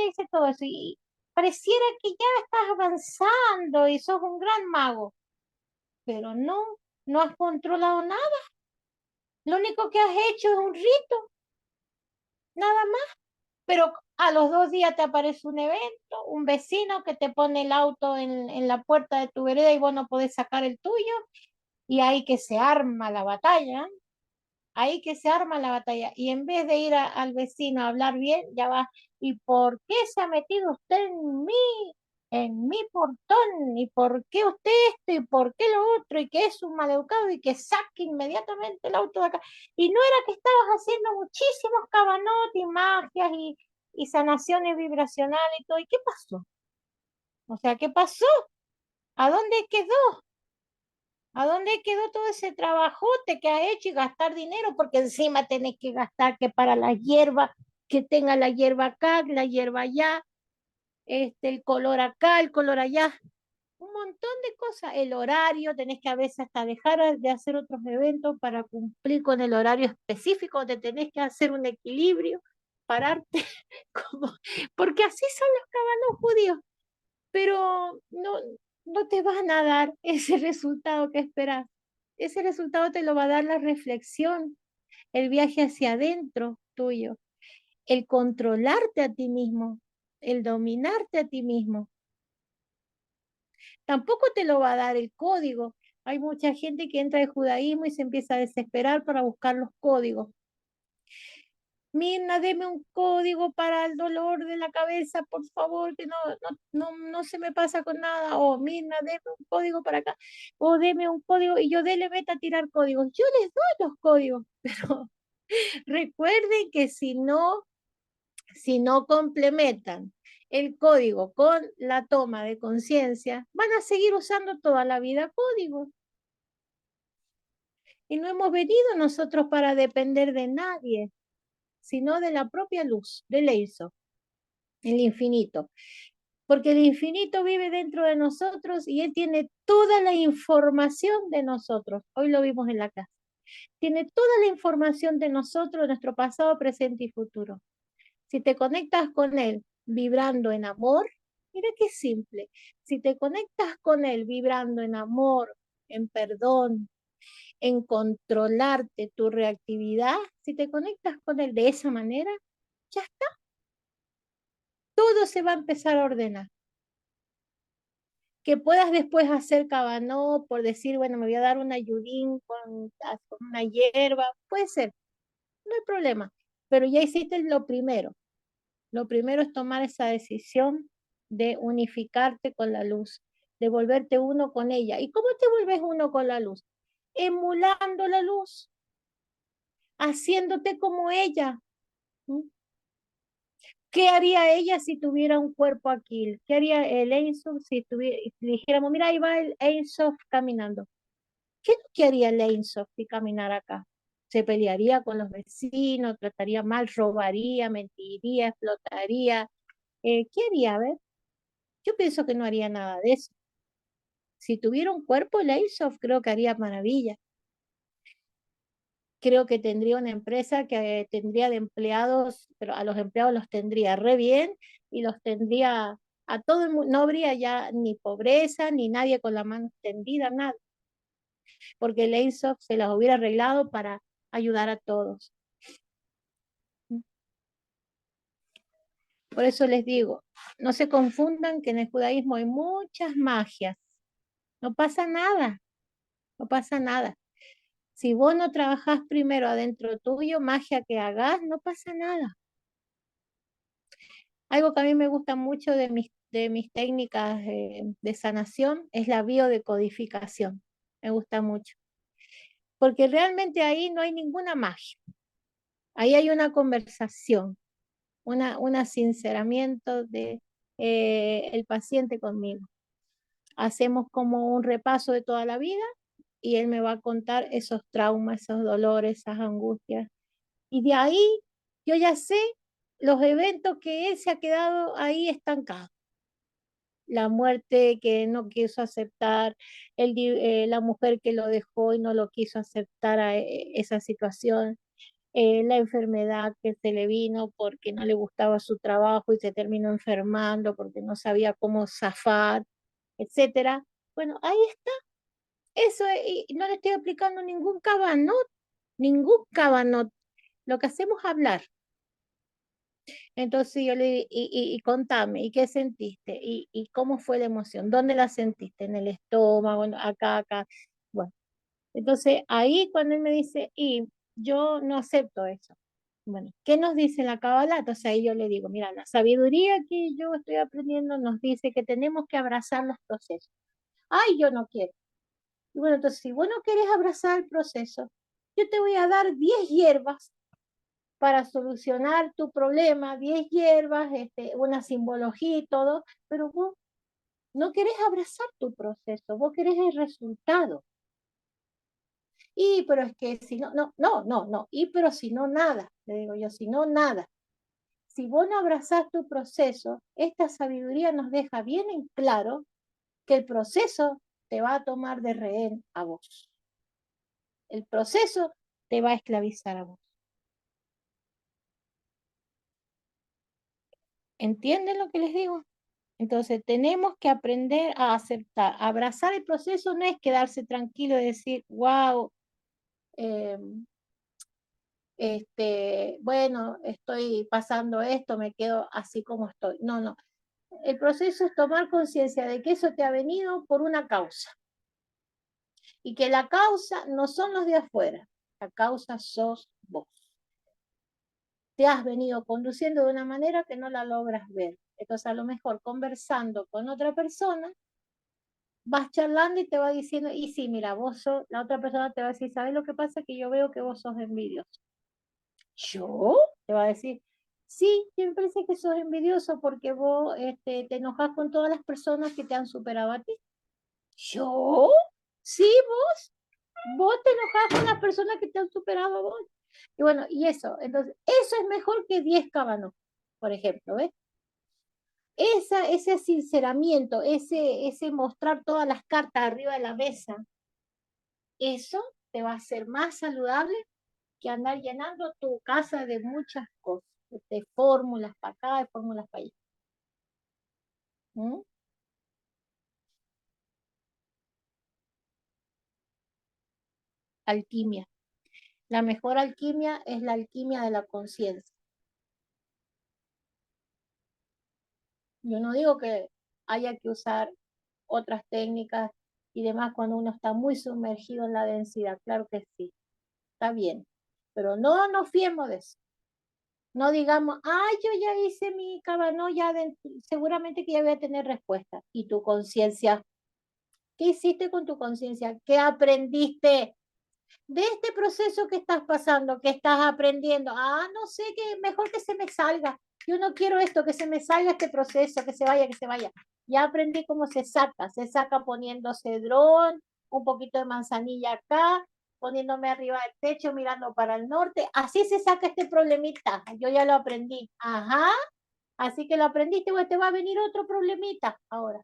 [SPEAKER 2] hice todo eso, y pareciera que ya estás avanzando y sos un gran mago, pero no, no has controlado nada. Lo único que has hecho es un rito, nada más. Pero a los 2 días te aparece un evento, un vecino que te pone el auto en la puerta de tu vereda y vos no podés sacar el tuyo, y ahí que se arma la batalla, ahí que se arma la batalla. Y en vez de ir al vecino a hablar bien, ya va, ¿y por qué se ha metido usted en mi portón? ¿Y por qué usted esto? ¿Y por qué lo otro? ¿Y que es un maleducado? ¿Y que saque inmediatamente el auto de acá? Y no era que estabas haciendo muchísimos cabanotes y magias y sanaciones vibracionales y todo. ¿Y qué pasó? O sea, ¿qué pasó? ¿A dónde quedó? ¿A dónde quedó todo ese trabajote que has hecho y gastar dinero? Porque encima tenés que gastar que para la hierba, que tenga la hierba acá, la hierba allá, el color acá, el color allá, un montón de cosas. El horario, tenés que a veces hasta dejar de hacer otros eventos para cumplir con el horario específico, donde tenés que hacer un equilibrio, pararte, como, porque así son los cabanos judíos, pero no te van a dar ese resultado que esperas. Ese resultado te lo va a dar la reflexión, el viaje hacia adentro tuyo, el controlarte a ti mismo, el dominarte a ti mismo. Tampoco te lo va a dar el código. Hay mucha gente que entra al judaísmo y se empieza a desesperar para buscar los códigos. Mirna, deme un código para el dolor de la cabeza, por favor, que no se me pasa con nada. O Mirna, deme un código para acá. O deme un código y yo dele vete a tirar códigos. Yo les doy los códigos, pero recuerden que si no complementan el código con la toma de conciencia, van a seguir usando toda la vida códigos. Y no hemos venido nosotros para depender de nadie, sino de la propia luz, del Eizo, el infinito. Porque el infinito vive dentro de nosotros y él tiene toda la información de nosotros. Hoy lo vimos en la clase. Tiene toda la información de nosotros, de nuestro pasado, presente y futuro. Si te conectas con él vibrando en amor, mira qué simple. Si te conectas con él vibrando en amor, en perdón, en controlarte tu reactividad, si te conectas con él de esa manera, ya está. Todo se va a empezar a ordenar. Que puedas después hacer cabanó por decir, bueno, me voy a dar un ayudín con una hierba, puede ser, no hay problema, pero ya hiciste lo primero. Lo primero es tomar esa decisión de unificarte con la luz, de volverte uno con ella. ¿Y cómo te vuelves uno con la luz? Emulando la luz. haciéndote como ella. ¿Mm? ¿Qué haría ella si tuviera un cuerpo aquí? ¿Qué haría el Einsof si dijéramos, mira, ahí va el Einsof caminando? ¿Qué es lo que haría el Einsof si caminara acá? Se pelearía con los vecinos, trataría mal, robaría, mentiría, explotaría. ¿Qué haría? A ver, yo pienso que no haría nada de eso. Si tuviera un cuerpo, el Einsof creo que haría maravilla. Creo que tendría una empresa que tendría de empleados, pero a los empleados los tendría re bien y los tendría a todo el mundo, no habría ya ni pobreza, ni nadie con la mano extendida, nada, porque el Einsof se las hubiera arreglado para ayudar a todos. Por eso les digo, no se confundan que en el judaísmo hay muchas magias. No pasa nada, no pasa nada. Si vos no trabajás primero adentro tuyo, magia que hagas, no pasa nada. Algo que a mí me gusta mucho de mis técnicas de sanación es la biodecodificación. Me gusta mucho. Porque realmente ahí no hay ninguna magia. Ahí hay una conversación, un sinceramiento de el paciente conmigo. Hacemos como un repaso de toda la vida y él me va a contar esos traumas, esos dolores, esas angustias. Y de ahí yo ya sé los eventos que él se ha quedado ahí estancado. La muerte que no quiso aceptar, la mujer que lo dejó y no lo quiso aceptar a esa situación, la enfermedad que se le vino porque no le gustaba su trabajo y se terminó enfermando porque no sabía cómo zafar, etcétera. Bueno, ahí está. Eso y no le estoy aplicando ningún cabanot, ningún cabanot. Lo que hacemos es hablar. Entonces yo le y contame, ¿y qué sentiste? ¿Y cómo fue la emoción? ¿Dónde la sentiste? ¿En el estómago? Acá, acá. Bueno, entonces ahí cuando él me dice, y yo no acepto eso. Bueno, ¿qué nos dice la Kabbalah? Entonces ahí yo le digo, mira, la sabiduría que yo estoy aprendiendo nos dice que tenemos que abrazar los procesos. Ay, yo no quiero. Y bueno, entonces si vos no querés abrazar el proceso, yo te voy a dar 10 hierbas para solucionar tu problema, 10 hierbas, una simbología y todo, pero vos no querés abrazar tu proceso, vos querés el resultado. Y pero es que si no, no, y pero si no nada, le digo yo, si no nada. Si vos no abrazás tu proceso, esta sabiduría nos deja bien en claro que el proceso te va a tomar de rehén a vos. El proceso te va a esclavizar a vos. ¿Entienden lo que les digo? Entonces tenemos que aprender a aceptar. Abrazar el proceso no es quedarse tranquilo y decir, wow, bueno, estoy pasando esto, me quedo así como estoy. No, no. El proceso es tomar conciencia de que eso te ha venido por una causa. Y que la causa no son los de afuera, la causa sos vos. Te has venido conduciendo de una manera que no la logras ver. Entonces a lo mejor conversando con otra persona, vas charlando y te va diciendo, y sí, mira, vos sos, la otra persona te va a decir, ¿sabes lo que pasa? Que yo veo que vos sos envidioso. ¿Yo? Te va a decir, sí, me parece que sos envidioso porque vos te enojas con todas las personas que te han superado a ti. ¿Yo? Sí, vos te enojas con las personas que te han superado a vos. Y bueno, y eso, entonces, eso es mejor que 10 cábanos, por ejemplo, ¿ves? Ese sinceramiento, ese mostrar todas las cartas arriba de la mesa, eso te va a hacer más saludable que andar llenando tu casa de muchas cosas, de fórmulas para acá, de fórmulas para allá. ¿Mm? Alquimia. La mejor alquimia es la alquimia de la conciencia. Yo no digo que haya que usar otras técnicas y demás cuando uno está muy sumergido en la densidad, claro que sí, está bien, pero no nos fiemos de eso. No digamos, yo ya hice mi cabano, seguramente que ya voy a tener respuesta. ¿Y tu conciencia? ¿Qué hiciste con tu conciencia? ¿Qué aprendiste? de este proceso que estás pasando, que estás aprendiendo, no sé, que mejor que se me salga, yo no quiero esto, que se me salga este proceso, que se vaya, que se vaya. Ya aprendí cómo se saca poniendo cedrón, un poquito de manzanilla acá, poniéndome arriba del techo, mirando para el norte, así se saca este problemita, yo ya lo aprendí, ajá, así que lo aprendiste, pues te va a venir otro problemita ahora.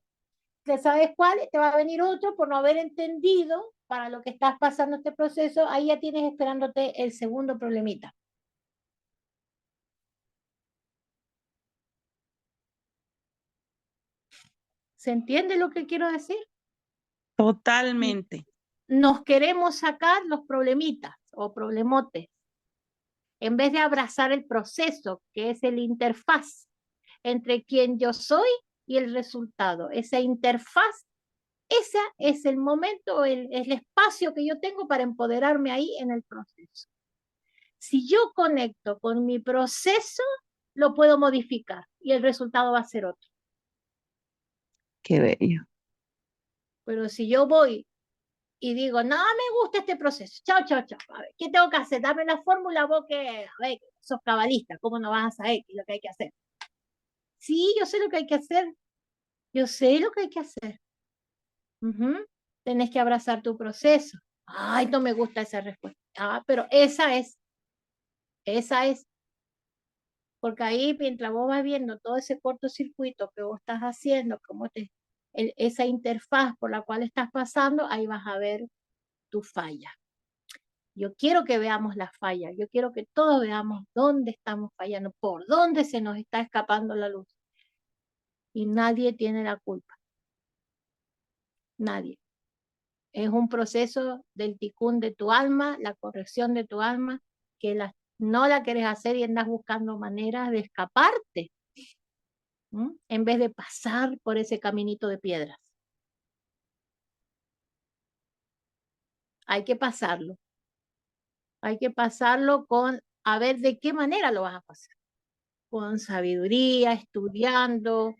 [SPEAKER 2] ¿Sabes cuál? Te va a venir otro por no haber entendido para lo que estás pasando este proceso, ahí ya tienes esperándote el segundo problemita. ¿Se entiende lo que quiero decir?
[SPEAKER 4] Totalmente.
[SPEAKER 2] Nos queremos sacar los problemitas o problemotes, en vez de abrazar el proceso, que es el interfaz entre quien yo soy y el resultado. Esa interfaz, ese es el momento, el espacio que yo tengo para empoderarme ahí en el proceso. Si yo conecto con mi proceso, lo puedo modificar y el resultado va a ser otro.
[SPEAKER 4] Qué bello.
[SPEAKER 2] Pero si yo voy y digo, no me gusta este proceso, chao, chao, chao, a ver, ¿qué tengo que hacer? Dame la fórmula, vos que, a ver, sos cabalista, ¿cómo no vas a saber qué es lo que hay que hacer? Sí, yo sé lo que hay que hacer, yo sé lo que hay que hacer. Tenés que abrazar tu proceso. Ay, no me gusta esa respuesta. Pero esa es. Porque ahí, mientras vos vas viendo todo ese cortocircuito que vos estás haciendo, esa interfaz por la cual estás pasando, ahí vas a ver tu falla. Yo quiero que veamos la falla, yo quiero que todos veamos dónde estamos fallando, por dónde se nos está escapando la luz. Y nadie tiene la culpa. Nadie. Es un proceso del ticún de tu alma, la corrección de tu alma, que no la quieres hacer y andas buscando maneras de escaparte, en vez de pasar por ese caminito de piedras. Hay que pasarlo. Hay que pasarlo a ver de qué manera lo vas a pasar. Con sabiduría, estudiando,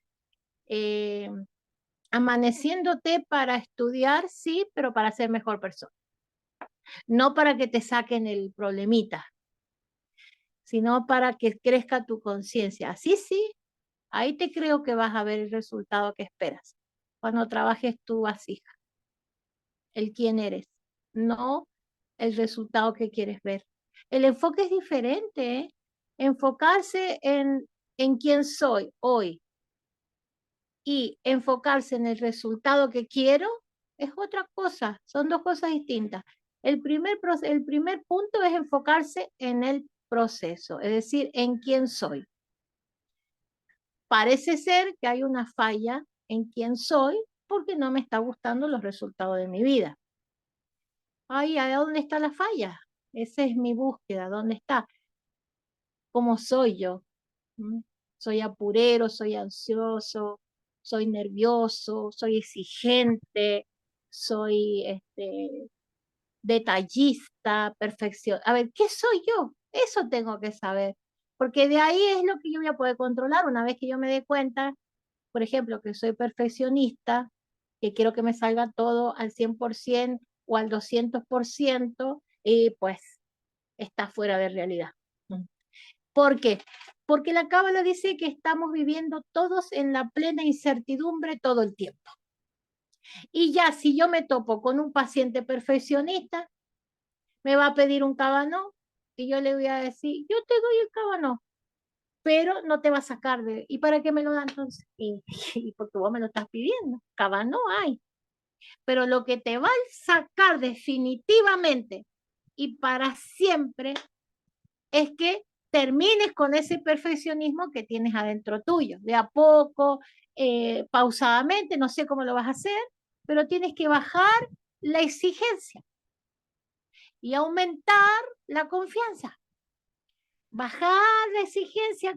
[SPEAKER 2] amaneciéndote para estudiar, sí, pero para ser mejor persona. No para que te saquen el problemita, sino para que crezca tu conciencia. Así sí, ahí te creo que vas a ver el resultado que esperas. Cuando trabajes tu vasija, el quién eres, no el resultado que quieres ver. El enfoque es diferente, ¿eh? Enfocarse en quién soy hoy y enfocarse en el resultado que quiero es otra cosa, son dos cosas distintas. El primer punto es enfocarse en el proceso, es decir, en quién soy. Parece ser que hay una falla en quién soy porque no me está gustando los resultados de mi vida. Ay, ¿a dónde está la falla? Esa es mi búsqueda, ¿dónde está? ¿Cómo soy yo? Soy apurero, soy ansioso, soy nervioso, soy exigente, soy detallista, perfección. A ver, ¿qué soy yo? Eso tengo que saber, porque de ahí es lo que yo voy a poder controlar una vez que yo me dé cuenta, por ejemplo, que soy perfeccionista, que quiero que me salga todo al 100% o al 200%, y pues está fuera de realidad. ¿Por qué? Porque la Cábala dice que estamos viviendo todos en la plena incertidumbre todo el tiempo. Y ya si yo me topo con un paciente perfeccionista, me va a pedir un cabanó y yo le voy a decir, yo te doy el cabanó, pero no te va a sacar de... ¿Y para qué me lo da entonces? Y porque vos me lo estás pidiendo. Cabanó hay. Pero lo que te va a sacar definitivamente y para siempre es que termines con ese perfeccionismo que tienes adentro tuyo, de a poco, pausadamente, no sé cómo lo vas a hacer, pero tienes que bajar la exigencia y aumentar la confianza. Bajar la exigencia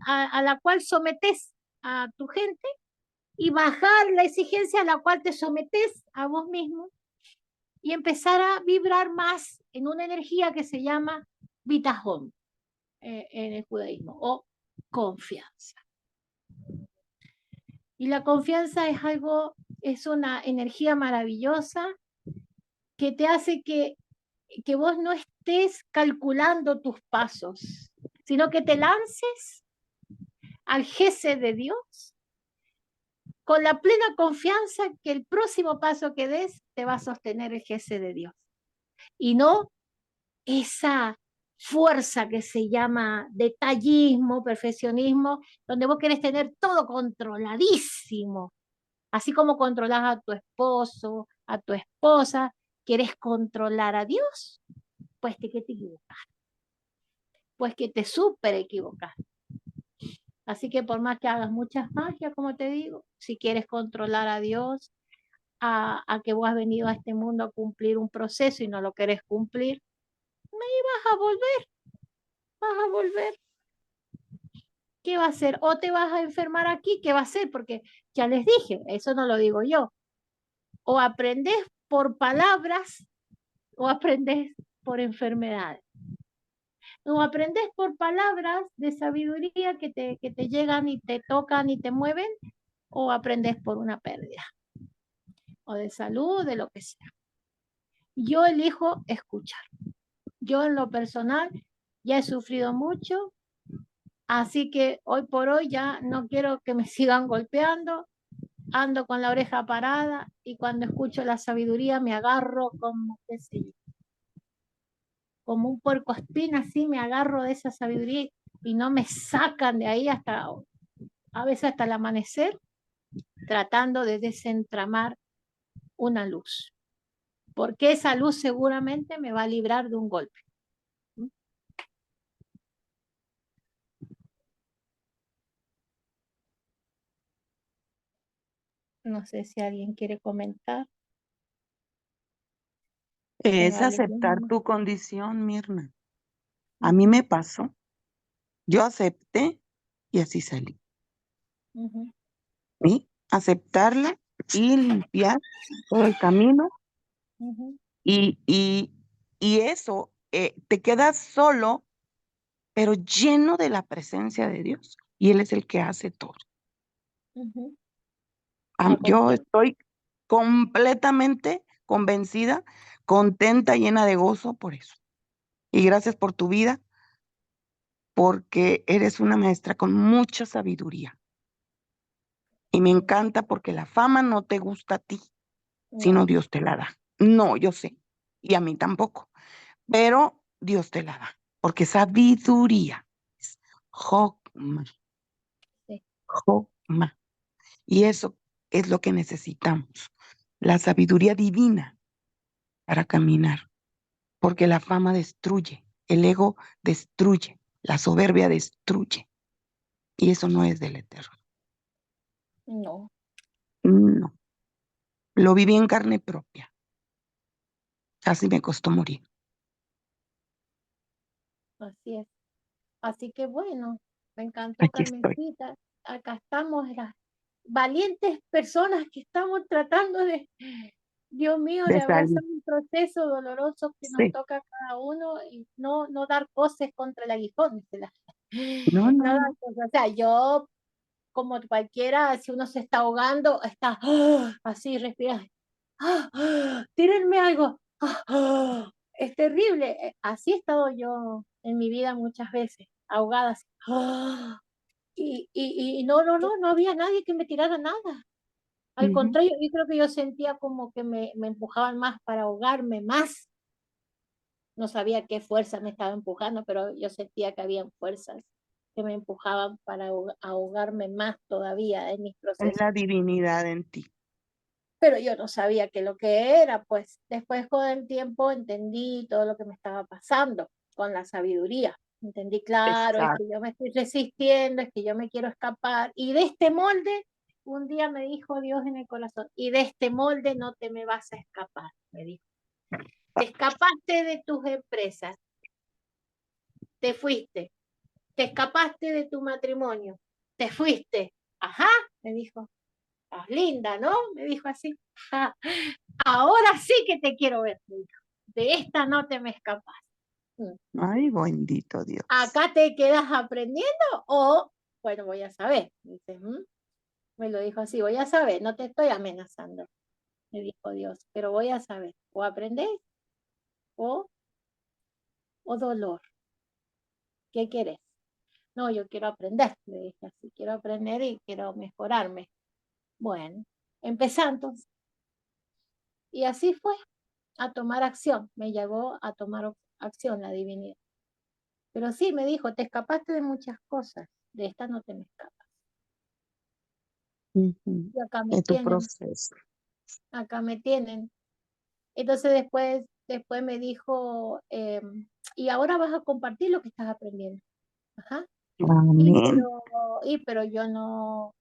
[SPEAKER 2] a la cual sometes a tu gente y bajar la exigencia a la cual te sometes a vos mismo y empezar a vibrar más en una energía que se llama Bitachon en el judaísmo, o confianza. Y la confianza es una energía maravillosa que te hace que vos no estés calculando tus pasos, sino que te lances al jefe de Dios con la plena confianza que el próximo paso que des te va a sostener el jefe de Dios. Y no esa fuerza que se llama detallismo, perfeccionismo, donde vos querés tener todo controladísimo. Así como controlas a tu esposo, a tu esposa, querés controlar a Dios, pues que te equivocas. Pues que te súper equivocas. Así que por más que hagas muchas magias, como te digo, si quieres controlar a Dios, a que vos has venido a este mundo a cumplir un proceso y no lo querés cumplir, vas a volver. ¿Qué va a hacer? O te vas a enfermar aquí, ¿qué va a hacer? Porque ya les dije, eso no lo digo yo. O aprendés por palabras o aprendés por enfermedades. O aprendés por palabras de sabiduría que te llegan y te tocan y te mueven, o aprendés por una pérdida, o de salud, de lo que sea. Yo elijo escuchar. Yo en lo personal ya he sufrido mucho, así que hoy por hoy ya no quiero que me sigan golpeando, ando con la oreja parada y cuando escucho la sabiduría me agarro como, qué sé yo, como un puercoespín, así me agarro de esa sabiduría y no me sacan de ahí hasta, a veces hasta el amanecer, tratando de desentramar una luz, porque esa luz seguramente me va a librar de un golpe. No sé si alguien quiere comentar.
[SPEAKER 4] Es aceptar tu condición, Mirna. A mí me pasó. Yo acepté y así salí. ¿Sí? Aceptarla y limpiar todo el camino. Y eso, te quedas solo, pero lleno de la presencia de Dios. Y Él es el que hace todo. Yo estoy completamente convencida, contenta, llena de gozo por eso. Y gracias por tu vida, porque eres una maestra con mucha sabiduría. Y me encanta porque la fama no te gusta a ti, sino Dios te la da. No, yo sé, y a mí tampoco, pero Dios te la da, porque sabiduría es Jokma, Jokma. Y eso es lo que necesitamos, la sabiduría divina para caminar, porque la fama destruye, el ego destruye, la soberbia destruye, y eso no es del Eterno.
[SPEAKER 2] No.
[SPEAKER 4] No, lo viví en carne propia. Casi me costó morir.
[SPEAKER 2] Así es. Así que bueno, me encantó,
[SPEAKER 4] Aquí estoy.
[SPEAKER 2] Carmencita. Acá estamos las valientes personas que estamos tratando de, Dios mío, de
[SPEAKER 4] De
[SPEAKER 2] abrazar
[SPEAKER 4] salir.
[SPEAKER 2] un proceso doloroso que nos
[SPEAKER 4] Sí.
[SPEAKER 2] toca a cada uno y no dar cosas contra el aguijón.
[SPEAKER 4] No,
[SPEAKER 2] No dar
[SPEAKER 4] no.
[SPEAKER 2] cosas. O sea, yo, como cualquiera, si uno se está ahogando, está así, respira. Tírenme algo. Es terrible. Así he estado yo en mi vida muchas veces, ahogada. Así. Y no había nadie que me tirara nada. Al contrario, yo creo que yo sentía como que me empujaban más para ahogarme más. No sabía qué fuerza me estaba empujando, pero yo sentía que habían fuerzas que me empujaban para ahogarme más todavía en mis
[SPEAKER 4] Es
[SPEAKER 2] procesos.
[SPEAKER 4] la divinidad en ti.
[SPEAKER 2] Pero yo no sabía qué lo que era, pues después con el tiempo entendí todo lo que me estaba pasando con la sabiduría. Entendí, claro, es que yo me estoy resistiendo, es que yo me quiero escapar. Y de este molde, un día me dijo Dios en el corazón, y de este molde no te me vas a escapar, me dijo. Te escapaste de tus empresas, te fuiste, te escapaste de tu matrimonio, te fuiste. Ajá, me dijo. Estás linda, ¿no? Me dijo así. Ah, ahora sí que te quiero ver, me dijo. De esta no te me escapas.
[SPEAKER 4] Ay, bendito Dios.
[SPEAKER 2] ¿Acá te quedas aprendiendo o, bueno, voy a saber? Dice, me lo dijo así, voy a saber, no te estoy amenazando. me dijo Dios, pero voy a saber, o aprendés o dolor. ¿Qué querés? No, yo quiero aprender, le dije así, quiero aprender y quiero mejorarme. Bueno, empezando. Y así fue, a tomar acción, me llevó a tomar acción la divinidad. Pero sí, me dijo, te escapaste de muchas cosas, de esta no te me escapas.
[SPEAKER 4] Ujú.
[SPEAKER 2] Y acá me
[SPEAKER 4] De tu
[SPEAKER 2] tienen,
[SPEAKER 4] proceso.
[SPEAKER 2] acá me tienen. Entonces después me dijo, y ahora vas a compartir lo que estás aprendiendo. Ajá.
[SPEAKER 4] Amén.
[SPEAKER 2] Pero yo no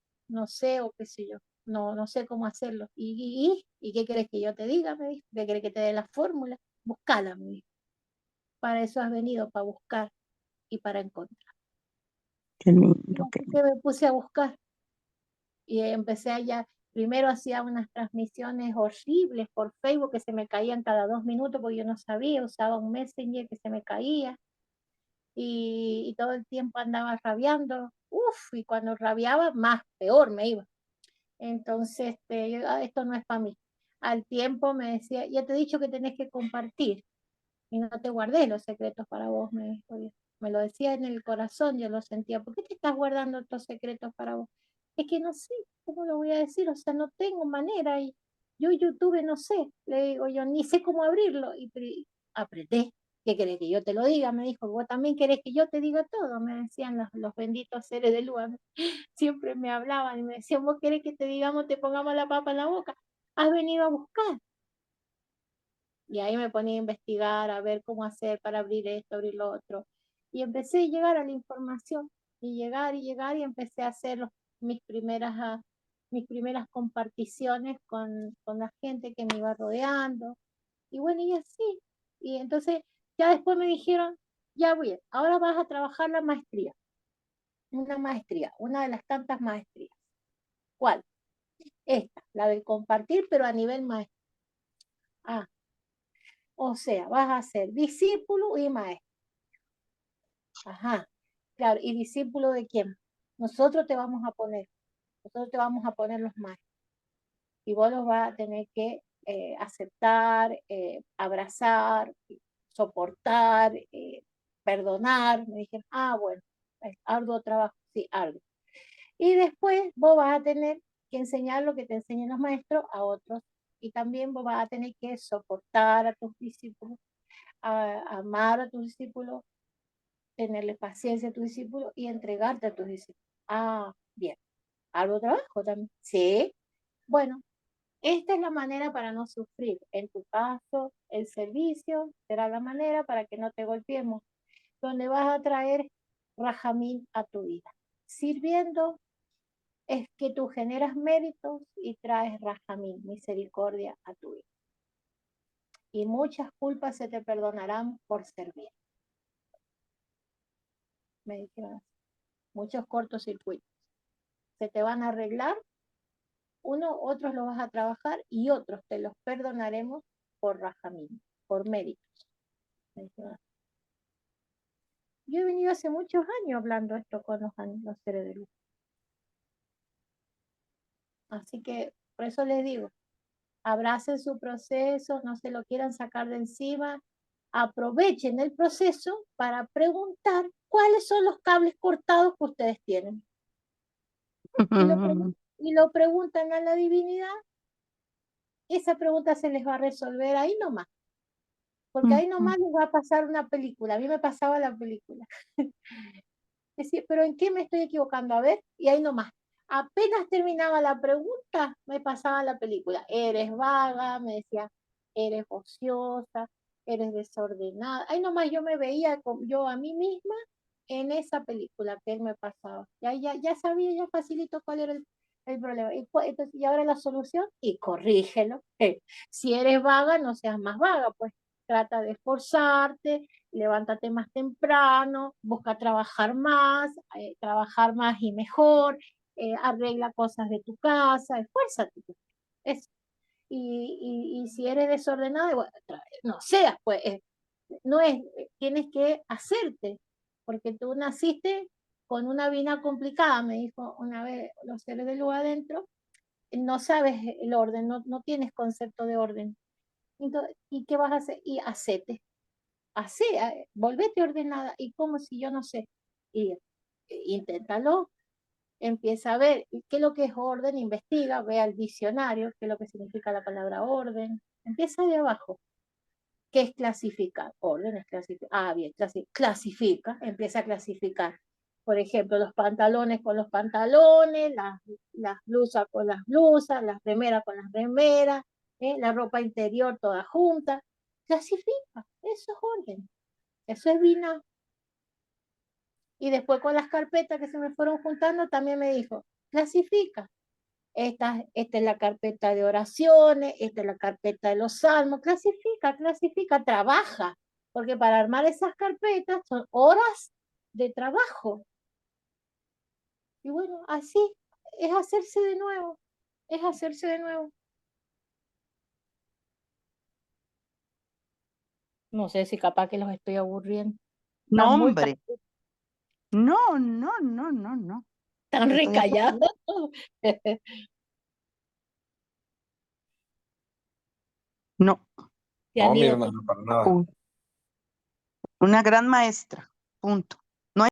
[SPEAKER 2] sé, o qué sé yo, no sé cómo hacerlo. ¿Y qué querés que yo te diga? Me dijo. ¿Qué querés que te dé la fórmula? Buscala, me dijo. Para eso has venido, para buscar y para encontrar.
[SPEAKER 4] Qué
[SPEAKER 2] Y
[SPEAKER 4] lindo, qué
[SPEAKER 2] así
[SPEAKER 4] lindo.
[SPEAKER 2] que me puse a buscar y empecé allá. Primero hacía unas transmisiones horribles por Facebook que se me caían cada 2 minutos porque yo no sabía, usaba un Messenger que se me caía y todo el tiempo andaba rabiando. Uf, y cuando rabiaba, más peor me iba. Entonces, esto no es para mí. Al tiempo me decía, ya te he dicho que tenés que compartir y no te guardes los secretos para vos, me dijo Dios. Me lo decía en el corazón, yo lo sentía. ¿Por qué te estás guardando estos secretos para vos? Es que no sé, ¿cómo lo voy a decir? O sea, no tengo manera. Y yo YouTube no sé, le digo yo, ni sé cómo abrirlo. Y aprendé. ¿Qué querés que yo te lo diga? Me dijo, vos también querés que yo te diga todo, me decían los benditos seres de luz. Siempre me hablaban y me decían, vos querés que te digamos, te pongamos la papa en la boca. Has venido a buscar. Y ahí me ponía a investigar, a ver cómo hacer para abrir esto, abrir lo otro. Y empecé a llegar a la información, y llegar, y empecé a hacer mis primeras comparticiones con la gente que me iba rodeando. Y bueno, y así. Y entonces ya después me dijeron, ya bien, ahora vas a trabajar la maestría. Una maestría, una de las tantas maestrías. ¿Cuál? Esta, la de compartir, pero a nivel maestro. Ah, o sea, vas a ser discípulo y maestro. Ajá, claro, ¿y discípulo de quién? Nosotros te vamos a poner, nosotros te vamos a poner los maestros. Y vos los vas a tener que aceptar, abrazar, soportar, perdonar. Me dijeron, bueno, es arduo trabajo, sí, arduo. Y después vos vas a tener que enseñar lo que te enseñan los maestros a otros. Y también vos vas a tener que soportar a tus discípulos, amar a tus discípulos, tenerle paciencia a tus discípulos y entregarte a tus discípulos. Bien. ¿Algo trabajo también? Sí. Bueno, esta es la manera para no sufrir. En tu caso, el servicio será la manera para que no te golpeemos, donde vas a traer Rajamín a tu vida. Sirviendo es que tú generas méritos y traes Rajamín, misericordia a tu vida. Y muchas culpas se te perdonarán por servir. Me dijeron así. Muchos cortocircuitos se te van a arreglar, otros los vas a trabajar y otros te los perdonaremos por Rajamín, por méritos. Me dijeron así. Yo he venido hace muchos años hablando esto con los seres de luz. Así que por eso les digo, abracen su proceso, no se lo quieran sacar de encima, aprovechen el proceso para preguntar cuáles son los cables cortados que ustedes tienen. Y lo preguntan a la divinidad, esa pregunta se les va a resolver ahí nomás. Porque ahí nomás les va a pasar una película. A mí me pasaba la película. Decía, pero ¿en qué me estoy equivocando? A ver, y ahí nomás. Apenas terminaba la pregunta, me pasaba la película. Eres vaga, me decía, eres ociosa, eres desordenada. Ahí nomás yo me veía yo a mí misma en esa película que él me pasaba. Ya sabía, ya facilito cuál era el problema. Entonces, y ahora la solución, y corrígelo. Si eres vaga, no seas más vaga, pues trata de esforzarte, levántate más temprano, busca trabajar más y mejor, arregla cosas de tu casa, esfuérzate. Eso. Y si eres desordenada, bueno, no seas, pues, no es, tienes que hacerte, porque tú naciste con una vida complicada, me dijo una vez los seres de luz adentro, no sabes el orden, no tienes concepto de orden. Entonces, ¿y qué vas a hacer? Y hacete, volvete ordenada. ¿Y cómo si yo no sé? Y inténtalo, empieza a ver qué es lo que es orden, investiga, ve al diccionario, qué es lo que significa la palabra orden. Empieza de abajo. ¿Qué es clasificar? Orden es clasificar. Ah, bien, clasifica, empieza a clasificar. Por ejemplo, los pantalones con los pantalones, las blusas con las blusas, las remeras con las remeras, la ropa interior toda junta. Clasifica, eso es orden, eso es binario. Y después con las carpetas que se me fueron juntando, también me dijo, clasifica. Esta es la carpeta de oraciones, esta es la carpeta de los salmos, clasifica, trabaja, porque para armar esas carpetas son horas de trabajo. Y bueno, así es hacerse de nuevo, es hacerse de nuevo. No sé si capaz que los estoy aburriendo.
[SPEAKER 4] No,
[SPEAKER 2] Están muy
[SPEAKER 4] hombre. No, no, no, no, no.
[SPEAKER 2] tan
[SPEAKER 4] Estoy
[SPEAKER 2] recallados.
[SPEAKER 4] No,
[SPEAKER 2] Se han
[SPEAKER 3] No,
[SPEAKER 2] ido
[SPEAKER 3] Mirna,
[SPEAKER 2] todos.
[SPEAKER 3] no para nada.
[SPEAKER 4] una gran maestra. Punto.